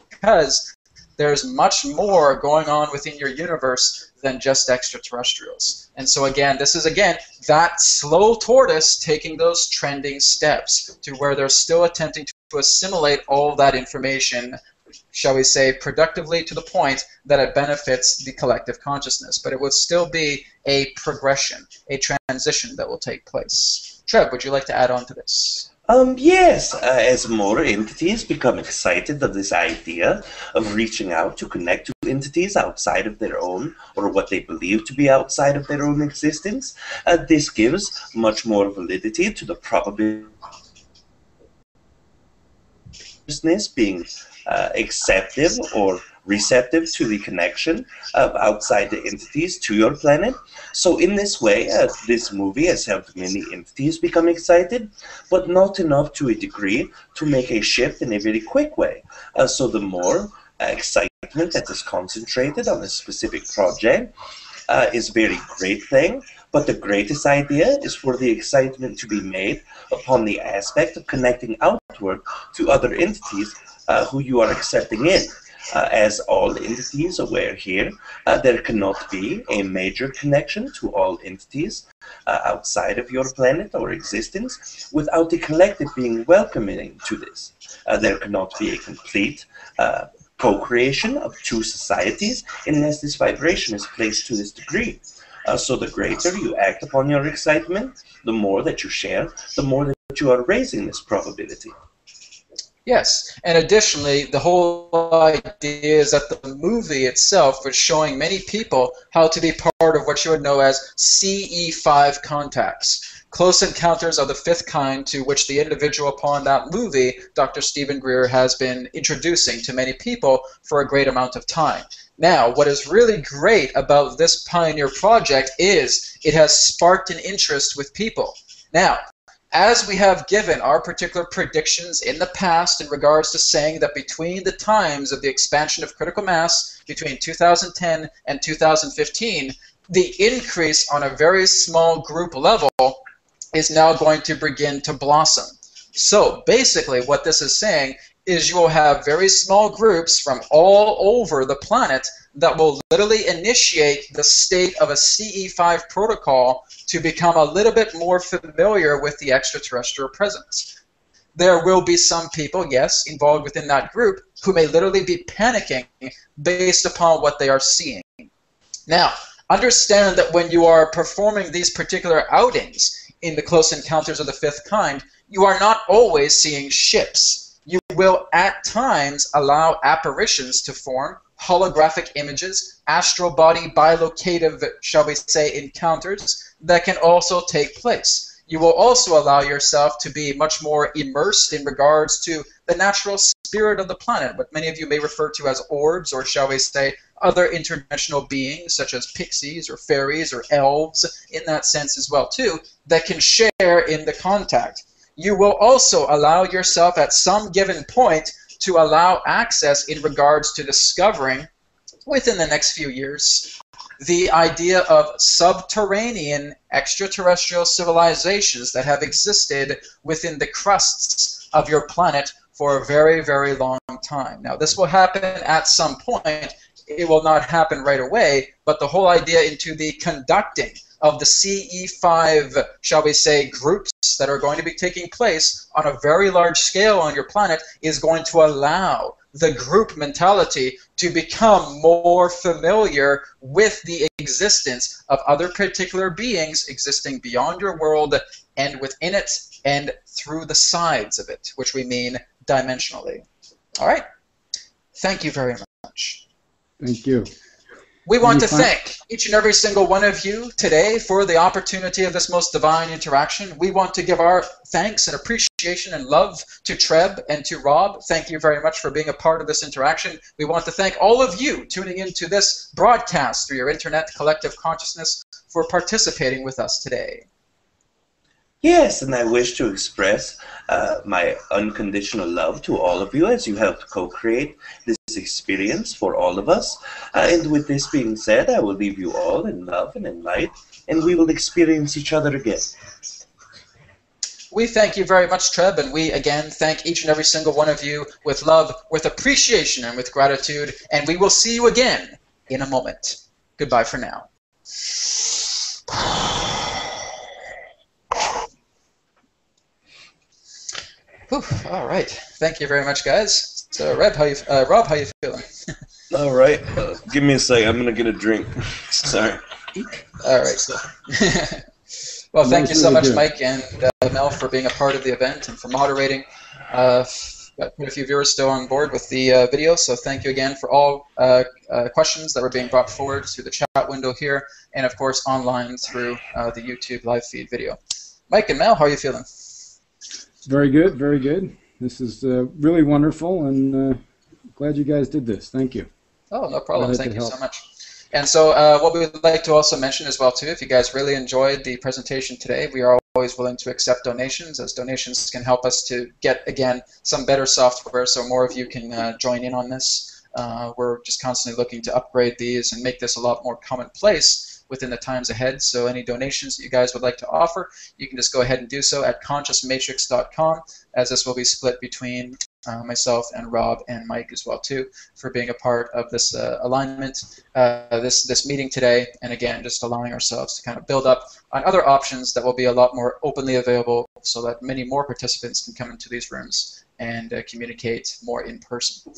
because there's much more going on within your universe than just extraterrestrials. And so, again, this is, again, that slow tortoise taking those trending steps to where they're still attempting to assimilate all that information, shall we say, productively, to the point that it benefits the collective consciousness. But it would still be a progression, a transition that will take place. Treb, would you like to add on to this? Yes, as more entities become excited of this idea of reaching out to connect to entities outside of their own, or what they believe to be outside of their own existence, this gives much more validity to the probability of being acceptive or receptive to the connection of outside the entities to your planet. So in this way, this movie has helped many entities become excited, but not enough to a degree to make a shift in a very quick way. So the more excitement that is concentrated on a specific project is a very great thing, but the greatest idea is for the excitement to be made upon the aspect of connecting outward to other entities who you are accepting in. As all entities aware here, there cannot be a major connection to all entities outside of your planet or existence without the collective being welcoming to this. There cannot be a complete co-creation of two societies unless this vibration is placed to this degree. So the greater you act upon your excitement, the more that you share, the more that you are raising this probability. Yes, and additionally, the whole idea is that the movie itself was showing many people how to be part of what you would know as CE5 contacts, close encounters of the fifth kind, to which the individual upon that movie, Dr. Stephen Greer, has been introducing to many people for a great amount of time. Now, what is really great about this pioneer project is it has sparked an interest with people. Now, as we have given our particular predictions in the past in regards to saying that between the times of the expansion of critical mass between 2010 and 2015, the increase on a very small group level is now going to begin to blossom. So basically what this is saying is you will have very small groups from all over the planet that will literally initiate the state of a CE5 protocol to become a little bit more familiar with the extraterrestrial presence. There will be some people, yes, involved within that group who may literally be panicking based upon what they are seeing. Now, understand that when you are performing these particular outings in the close encounters of the fifth kind, you are not always seeing ships. You will at times allow apparitions to form, holographic images, astral body bilocative, shall we say, encounters that can also take place. You will also allow yourself to be much more immersed in regards to the natural spirit of the planet, what many of you may refer to as orbs, or shall we say other interdimensional beings such as pixies or fairies or elves in that sense as well too, that can share in the contact. You will also allow yourself at some given point to allow access in regards to discovering within the next few years the idea of subterranean extraterrestrial civilizations that have existed within the crusts of your planet for a very, very long time. Now, this will happen at some point. It will not happen right away, but the whole idea into the conducting of the CE5, shall we say, groups that are going to be taking place on a very large scale on your planet is going to allow the group mentality to become more familiar with the existence of other particular beings existing beyond your world and within it and through the sides of it, which we mean dimensionally. All right. Thank you very much. Thank you. We want to thank each and every single one of you today for the opportunity of this most divine interaction. We want to give our thanks and appreciation and love to Treb and to Rob. Thank you very much for being a part of this interaction. We want to thank all of you tuning into this broadcast through your internet collective consciousness for participating with us today. Yes, and I wish to express my unconditional love to all of you as you helped co-create this experience for all of us. And with this being said, I will leave you all in love and in light, and we will experience each other again. We thank you very much, Treb, and we again thank each and every single one of you with love, with appreciation, and with gratitude, and we will see you again in a moment. Goodbye for now. Whew, all right. Thank you very much, guys. So, Rob, how you feeling? All right. Give me a sec. I'm going to get a drink. Sorry. All right. So. Well, thank you so much, Mike and Mel, for being a part of the event and for moderating. Got quite a few viewers still on board with the video, so thank you again for all questions that were being brought forward through the chat window here, and of course online through the YouTube live feed video. Mike and Mel, how are you feeling? Very good, very good. This is really wonderful, and glad you guys did this. Thank you. Oh, no problem. Thank you so much. And so what we would like to also mention as well, too, if you guys really enjoyed the presentation today, we are always willing to accept donations, as donations can help us to get, again, some better software so more of you can join in on this. We're just constantly looking to upgrade these and make this a lot more commonplace within the times ahead. So any donations that you guys would like to offer, you can just go ahead and do so at consciousmatrix.com, as this will be split between myself and Rob and Mike as well too, for being a part of this alignment, this meeting today, and again just allowing ourselves to kind of build up on other options that will be a lot more openly available, so that many more participants can come into these rooms and communicate more in person.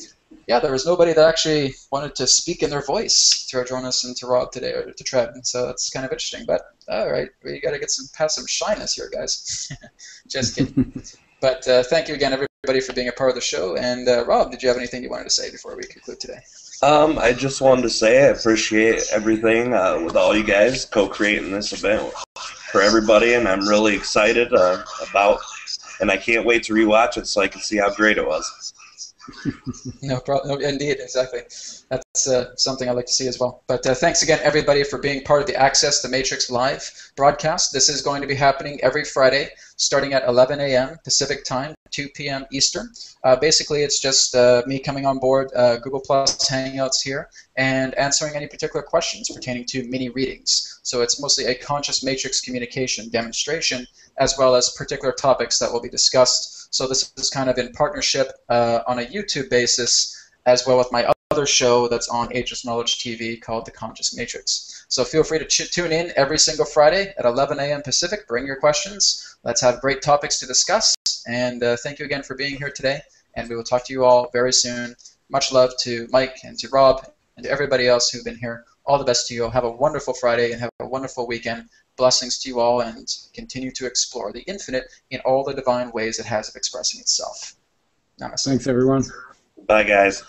Yeah, there was nobody that actually wanted to speak in their voice to Adronis and to Rob today, or to Treb, so that's kind of interesting. But all right, we got to get past some shyness here, guys. Just kidding. But thank you again, everybody, for being a part of the show. And Rob, did you have anything you wanted to say before we conclude today? I just wanted to say I appreciate everything with all you guys co-creating this event for everybody, and I'm really excited about, and I can't wait to rewatch it so I can see how great it was. No problem. No, indeed, exactly. That's something I'd like to see as well. But thanks again, everybody, for being part of the Access the Matrix Live broadcast. This is going to be happening every Friday, starting at 11 a.m. Pacific time, 2 p.m. Eastern. Basically, it's just me coming on board Google Plus Hangouts here and answering any particular questions pertaining to mini readings. So it's mostly a conscious matrix communication demonstration, as well as particular topics that will be discussed. So this is kind of in partnership on a YouTube basis, as well with my other show that's on Ageless Knowledge TV called The Conscious Matrix. So feel free to tune in every single Friday at 11 a.m. Pacific. Bring your questions. Let's have great topics to discuss. And thank you again for being here today. And we will talk to you all very soon. Much love to Mike and to Rob and to everybody else who've been here. All the best to you all. Have a wonderful Friday and have a wonderful weekend. Blessings to you all, and continue to explore the infinite in all the divine ways it has of expressing itself. Namaste. Thanks, everyone. Bye, guys.